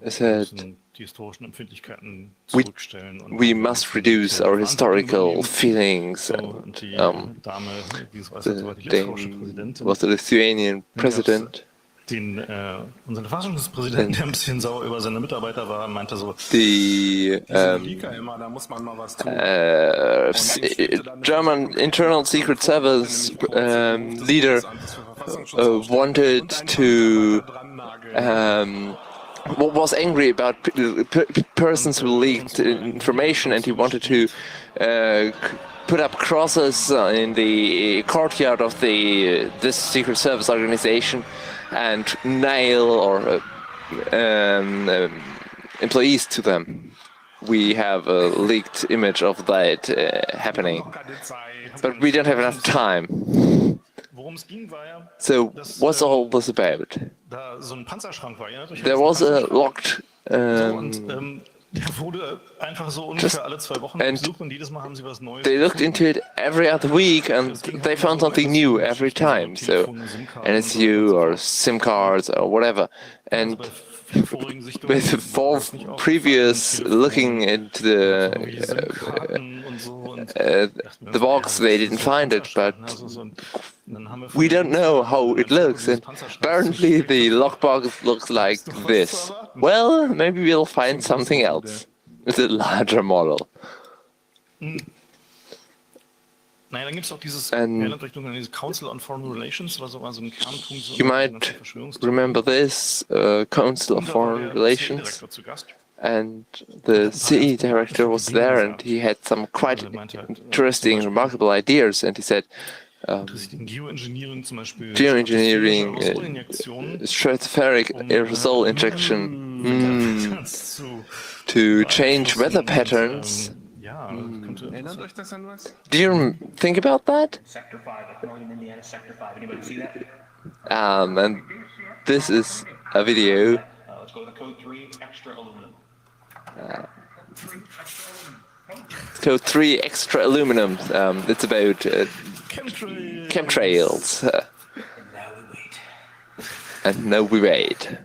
[SPEAKER 6] said we must reduce our historical feelings. Was the Lithuanian president.
[SPEAKER 7] Unser Verfassungspräsident, der ein bisschen sauer über seine Mitarbeiter war, meinte so.
[SPEAKER 6] The German Internal Secret Service leader wanted to was angry about persons who leaked information, and he wanted to put up crosses in the courtyard of this Secret Service organization and nail employees to them. We have a leaked image of that happening, but we don't have enough time. So what's all this about? There was a locked and they looked into it every other week, and they found something new every time. So NSU or SIM cards or whatever. And with the 4 previous looking into the box, they didn't find it, but we don't know how it looks, and apparently the lockbox looks like this. Well, maybe we'll find something else. It's a larger model. And you might remember this Council of Foreign Relations, and the CE director was there, and he had some quite interesting, remarkable ideas, and he said geoengineering, stratospheric aerosol injection to change weather patterns. Do you think about that? And this is a video. code 3 extra aluminum. It's about chemtrails. And now we wait.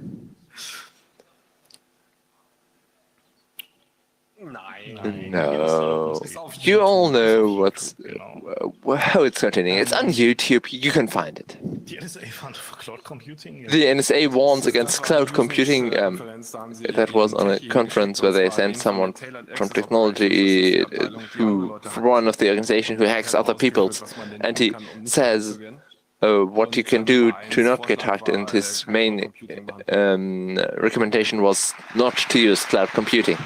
[SPEAKER 6] No, you all know how it's continuing. It's on YouTube. You can find it. The NSA warns against cloud computing. That was on a conference where they sent someone from technology, one of the organization who hacks other people's, and he says what you can do to not get hacked. And his main recommendation was not to use cloud computing.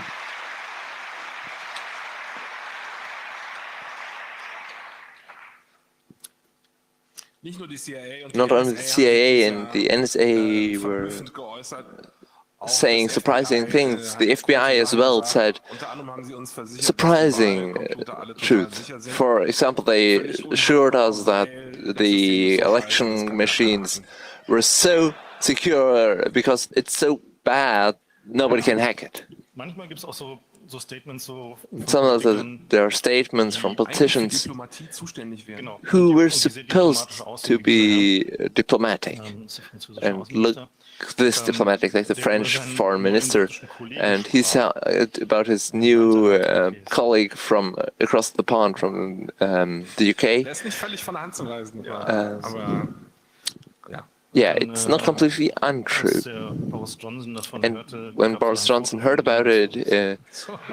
[SPEAKER 6] Not only the CIA and the NSA were saying surprising things, the FBI as well said surprising truth. For example, they assured us that the election machines were so secure because it's so bad, nobody can hack it. Some of there are statements from politicians who were supposed to be diplomatic and look this diplomatic, like the French foreign minister, and he said about his new colleague from across the pond from the UK. Yeah, it's not completely untrue. And when Boris Johnson heard about it,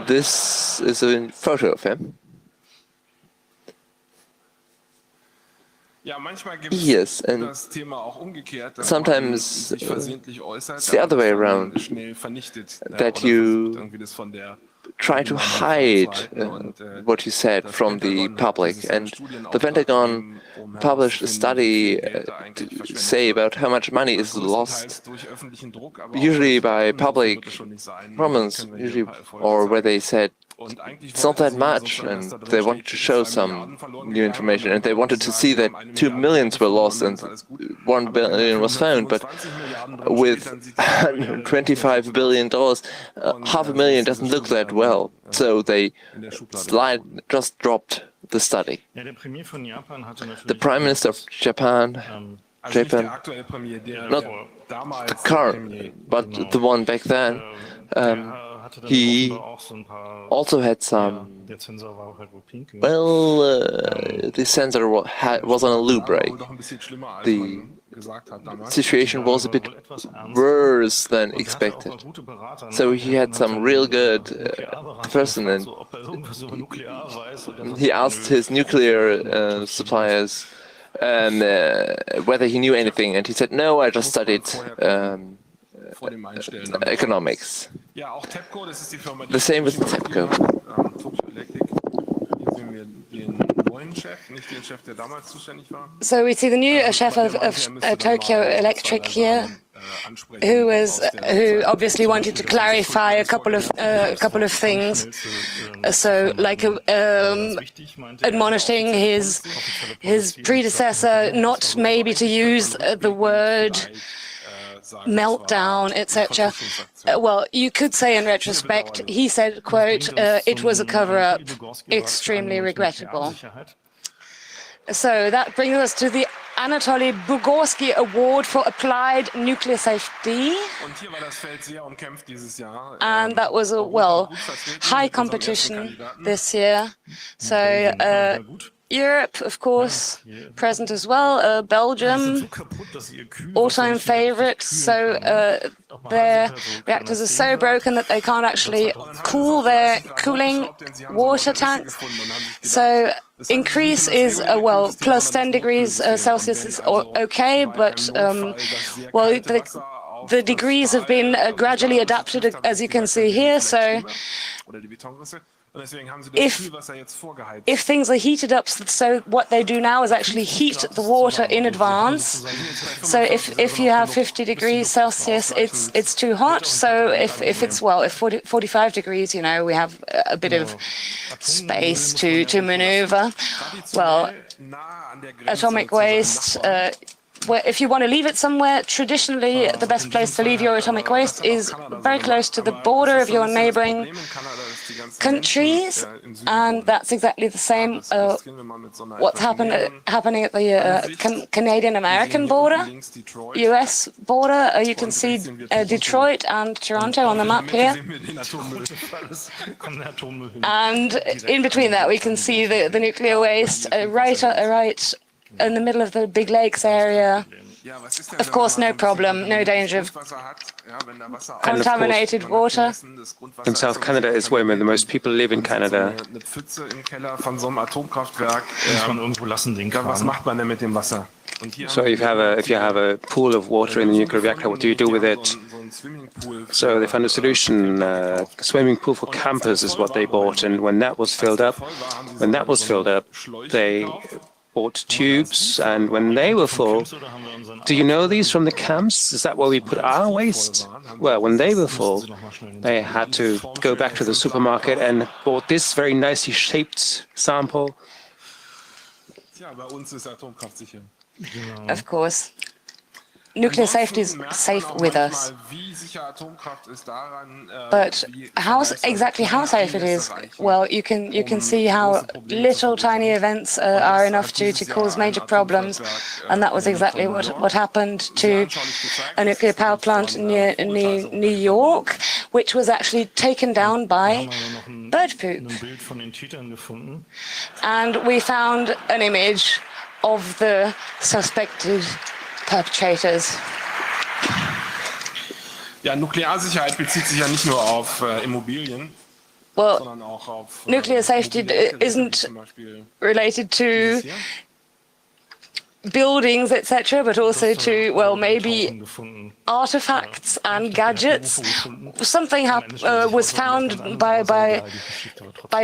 [SPEAKER 6] this is a photo of him. Yes, and sometimes it's the other way around, that you try to hide what you said from the public. And the Pentagon published a study to say about how much money is lost, usually by public comments, or where they said it's not that much, and they wanted to show some new information, and they wanted to see that 2 million were lost and 1 billion was found, but with $25 billion, $500,000 doesn't look that well, so they just dropped the study. The Prime Minister of Japan, not the current, but the one back then, he also had some, well, the sensor was on a loop break. The situation was a bit worse than expected. So he had some real good person, and he asked his nuclear suppliers whether he knew anything, and he said, no, I just studied economics. The same with TEPCO.
[SPEAKER 5] So we see the new chef of Tokyo Electric here, who obviously wanted to clarify a couple of things. So, like admonishing his predecessor not maybe to use the word meltdown, etc. Well, you could say in retrospect, he said, quote, it was a cover-up, extremely regrettable. So that brings us to the Anatoly Bugorsky Award for Applied Nuclear Safety. And that was a, well, high competition this year. So Europe, of course, present as well. Belgium, all-time favorite. So their reactors are so broken that they can't actually cool their cooling water tanks. So increase is, well, plus 10 degrees Celsius is okay, but, well, the degrees have been gradually adapted, as you can see here. So if things are heated up, so what they do now is actually heat the water in advance. So if you have 50 degrees Celsius, it's too hot. So if it's, well, if 45 degrees, you know, we have a bit of space to maneuver. Well, atomic waste, if you want to leave it somewhere, traditionally the best place to leave your atomic waste is very close to the border of your neighboring countries, and that's exactly the same what's happening at the Canadian-American border, US border. You can see Detroit and Toronto on the map here. And in between that, we can see the nuclear waste right in the middle of the big lakes area. Of course, no problem, no danger of contaminated water.
[SPEAKER 1] In South Canada is where the most people live in Canada. So if you have a pool of water in the nuclear reactor, what do you do with it? So they found a solution. A swimming pool for campers is what they bought, and when that was filled up, they bought tubes, and when they were full, do you know these from the camps? Is that where we put our waste? Well, when they were full, they had to go back to the supermarket and bought this very nicely shaped sample.
[SPEAKER 5] Of course. Nuclear safety is safe with us. But how safe it is? Well, you can see how little tiny events are enough to cause major problems, and that was exactly what happened to a nuclear power plant near New York, which was actually taken down by bird poop. And we found an image of the suspected perpetrators.
[SPEAKER 4] Ja, Nuklearsicherheit bezieht sich ja nicht nur auf Immobilien.
[SPEAKER 5] Well, nuclear safety isn't related to buildings, etc., but also to, well, maybe artifacts and gadgets. Something was found by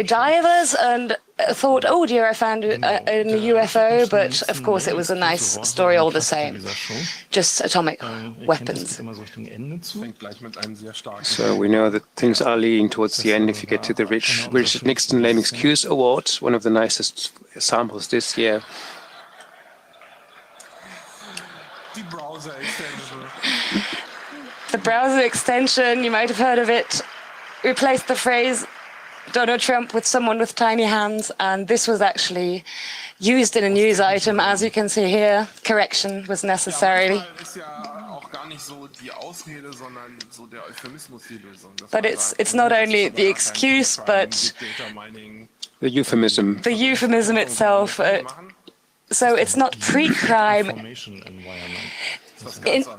[SPEAKER 5] divers and thought, oh dear, I found a UFO, but of course it was a nice story all the same, just atomic weapons.
[SPEAKER 1] So we know that things are leading towards the end if you get to the Richard Nixon Lame Excuse Award, one of the nicest samples this year.
[SPEAKER 5] The browser extension, you might have heard of it, replaced the phrase Donald Trump with someone with tiny hands, and this was actually used in a news item. As you can see here, correction was necessary. But it's not only the excuse, but
[SPEAKER 1] the euphemism.
[SPEAKER 5] The euphemism itself. So it's not pre-crime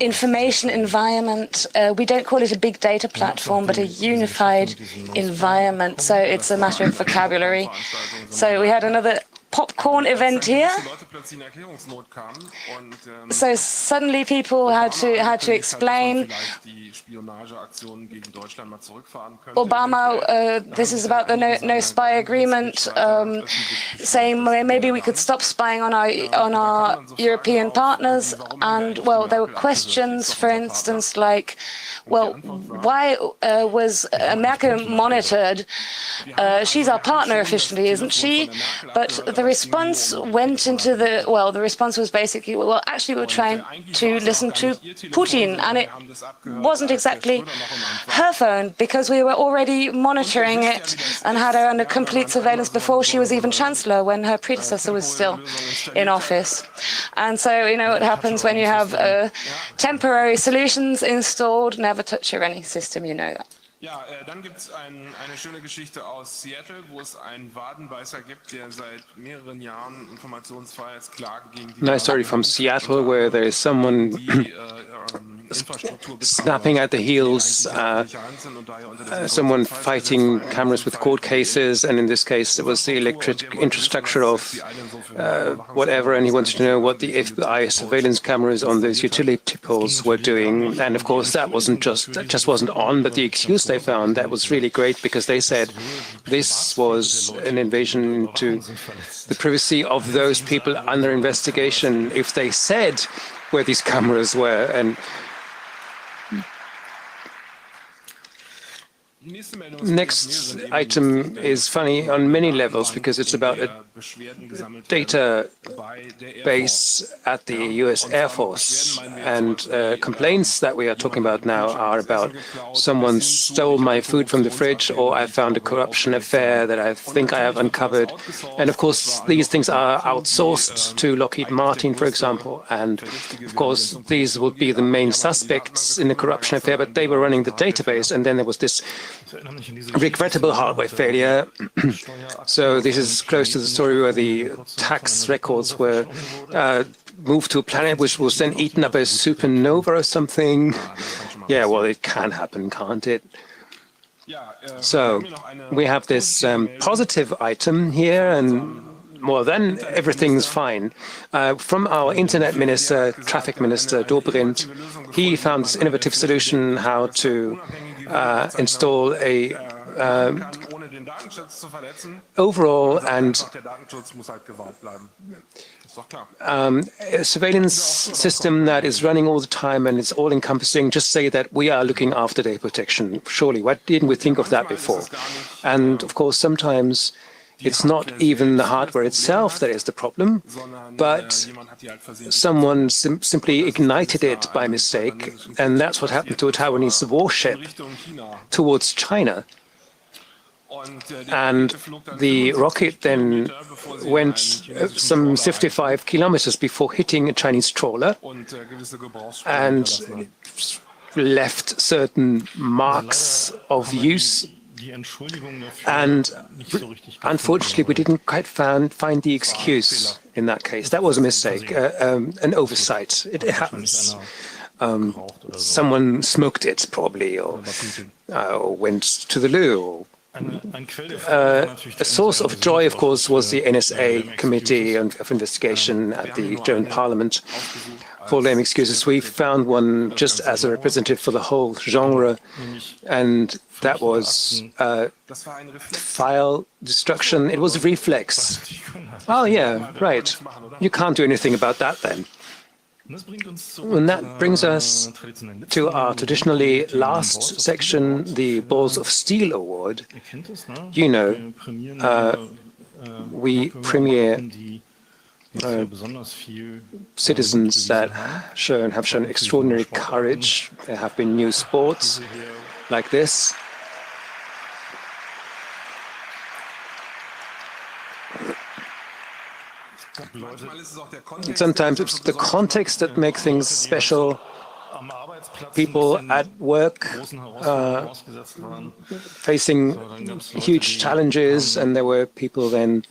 [SPEAKER 5] information environment. We don't call it a big data platform, but a unified environment. So it's a matter of vocabulary. So we had another popcorn event here. So suddenly people had to explain. Obama, this is about the no spy agreement, saying maybe we could stop spying on our European partners. And well, there were questions, for instance, like, well, why was Merkel monitored? She's our partner officially, isn't she? But the response went into the response was basically, well, actually we're trying to listen to Putin, and it wasn't exactly her phone, because we were already monitoring it and had her under complete surveillance before she was even chancellor, when her predecessor was still in office. And so, you know what happens when you have temporary solutions installed. Never touch your running system, you know that.
[SPEAKER 4] Ja, dann gibt es eine schöne Geschichte aus Seattle, wo es einen Wadenbeißer gibt, der seit mehreren Jahren Informationsfreiheitsklagen gegen die...
[SPEAKER 1] Nice story from Seattle, where there is someone snapping at the heels, someone fighting cameras with court cases, and in this case it was the electric infrastructure of whatever, and he wanted to know what the FBI surveillance cameras on those utility poles were doing. And of course that just wasn't on, but the excuse they found, that was really great, because they said this was an invasion into the privacy of those people under investigation if they said where these cameras were. And Next item is funny on many levels because it's about a database at the US Air Force. And complaints that we are talking about now are about someone stole my food from the fridge, or I found a corruption affair that I think I have uncovered. And of course, these things are outsourced to Lockheed Martin, for example. And of course, these would be the main suspects in the corruption affair, but they were running the database. And then there was this regrettable hardware failure. So this is close to the story where the tax records were moved to a planet which was then eaten up by a supernova or something. Yeah, well, it can happen, can't it? So we have this positive item here, and more than everything's fine. From our internet minister, traffic minister, Dobrindt, he found this innovative solution how to install a overall and a surveillance system that is running all the time and it's all-encompassing. Just say that we are looking after data protection. Surely, why didn't we think of that before? And of course, sometimes it's not even the hardware itself that is the problem, but someone simply ignited it by mistake, and that's what happened to a Taiwanese warship towards China. And the rocket then went some 55 kilometers before hitting a Chinese trawler and left certain marks of use. And unfortunately, we didn't quite find the excuse in that case. That was a mistake, an oversight. It happens. Someone smoked it, probably, or went to the loo. A source of joy, of course, was the NSA Committee of Investigation at the German Parliament. For lame excuses, we found one just as a representative for the whole genre, and that was file destruction. It was a reflex. Oh, yeah, right. You can't do anything about that then. And that brings us to our traditionally last section, the Balls of Steel Award. You know, we premiere citizens that have shown extraordinary courage. There have been new sports like this. Sometimes it's the context that makes things special. People at work facing huge challenges, and there were people then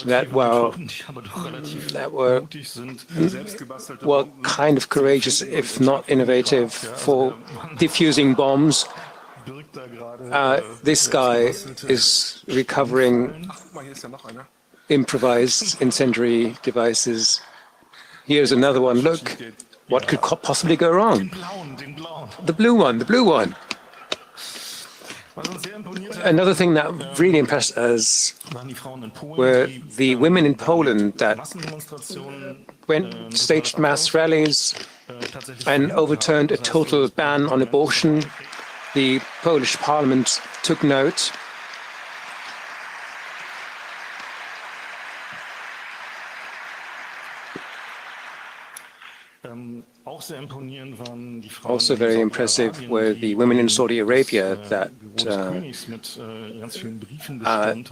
[SPEAKER 1] that were kind of courageous, if not innovative, for defusing bombs. This guy is recovering improvised incendiary devices. Here's another one. Look, what could possibly go wrong? The blue one, the blue one. Another thing that really impressed us were the women in Poland that staged mass rallies and overturned a total ban on abortion. The Polish parliament took note. Also very impressive were the women in Saudi Arabia that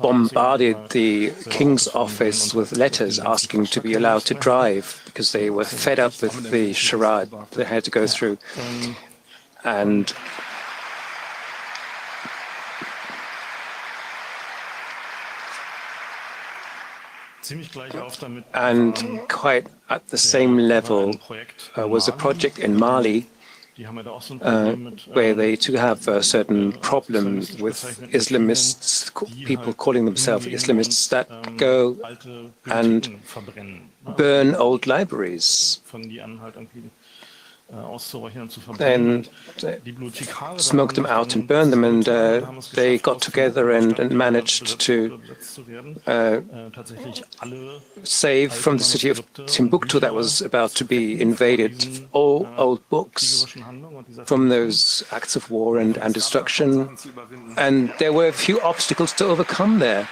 [SPEAKER 1] bombarded the king's office with letters asking to be allowed to drive because they were fed up with the charade they had to go through. And quite at the same level was a project in Mali where they too have a certain problem with Islamists, people calling themselves Islamists, that go and burn old libraries. and smoked them out and burned them, and they got together and managed to save from the city of Timbuktu that was about to be invaded all old books from those acts of war and destruction, and there were a few obstacles to overcome there.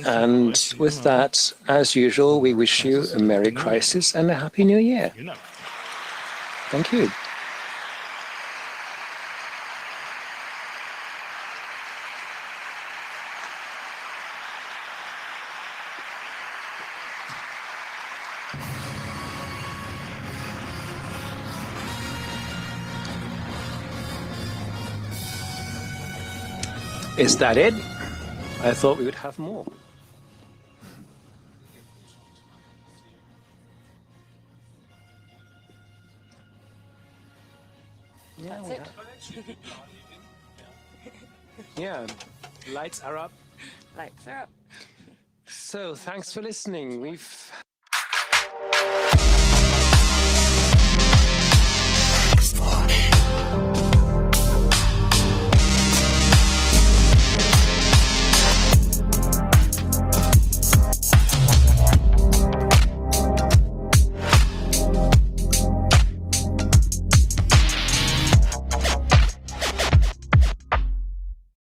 [SPEAKER 1] And with that, as usual, we wish you a Merry Crisis and a Happy New Year. Thank you. Is that it? I thought we would have more. Yeah, yeah, lights are up.
[SPEAKER 5] Lights are up.
[SPEAKER 1] So thanks for listening. We've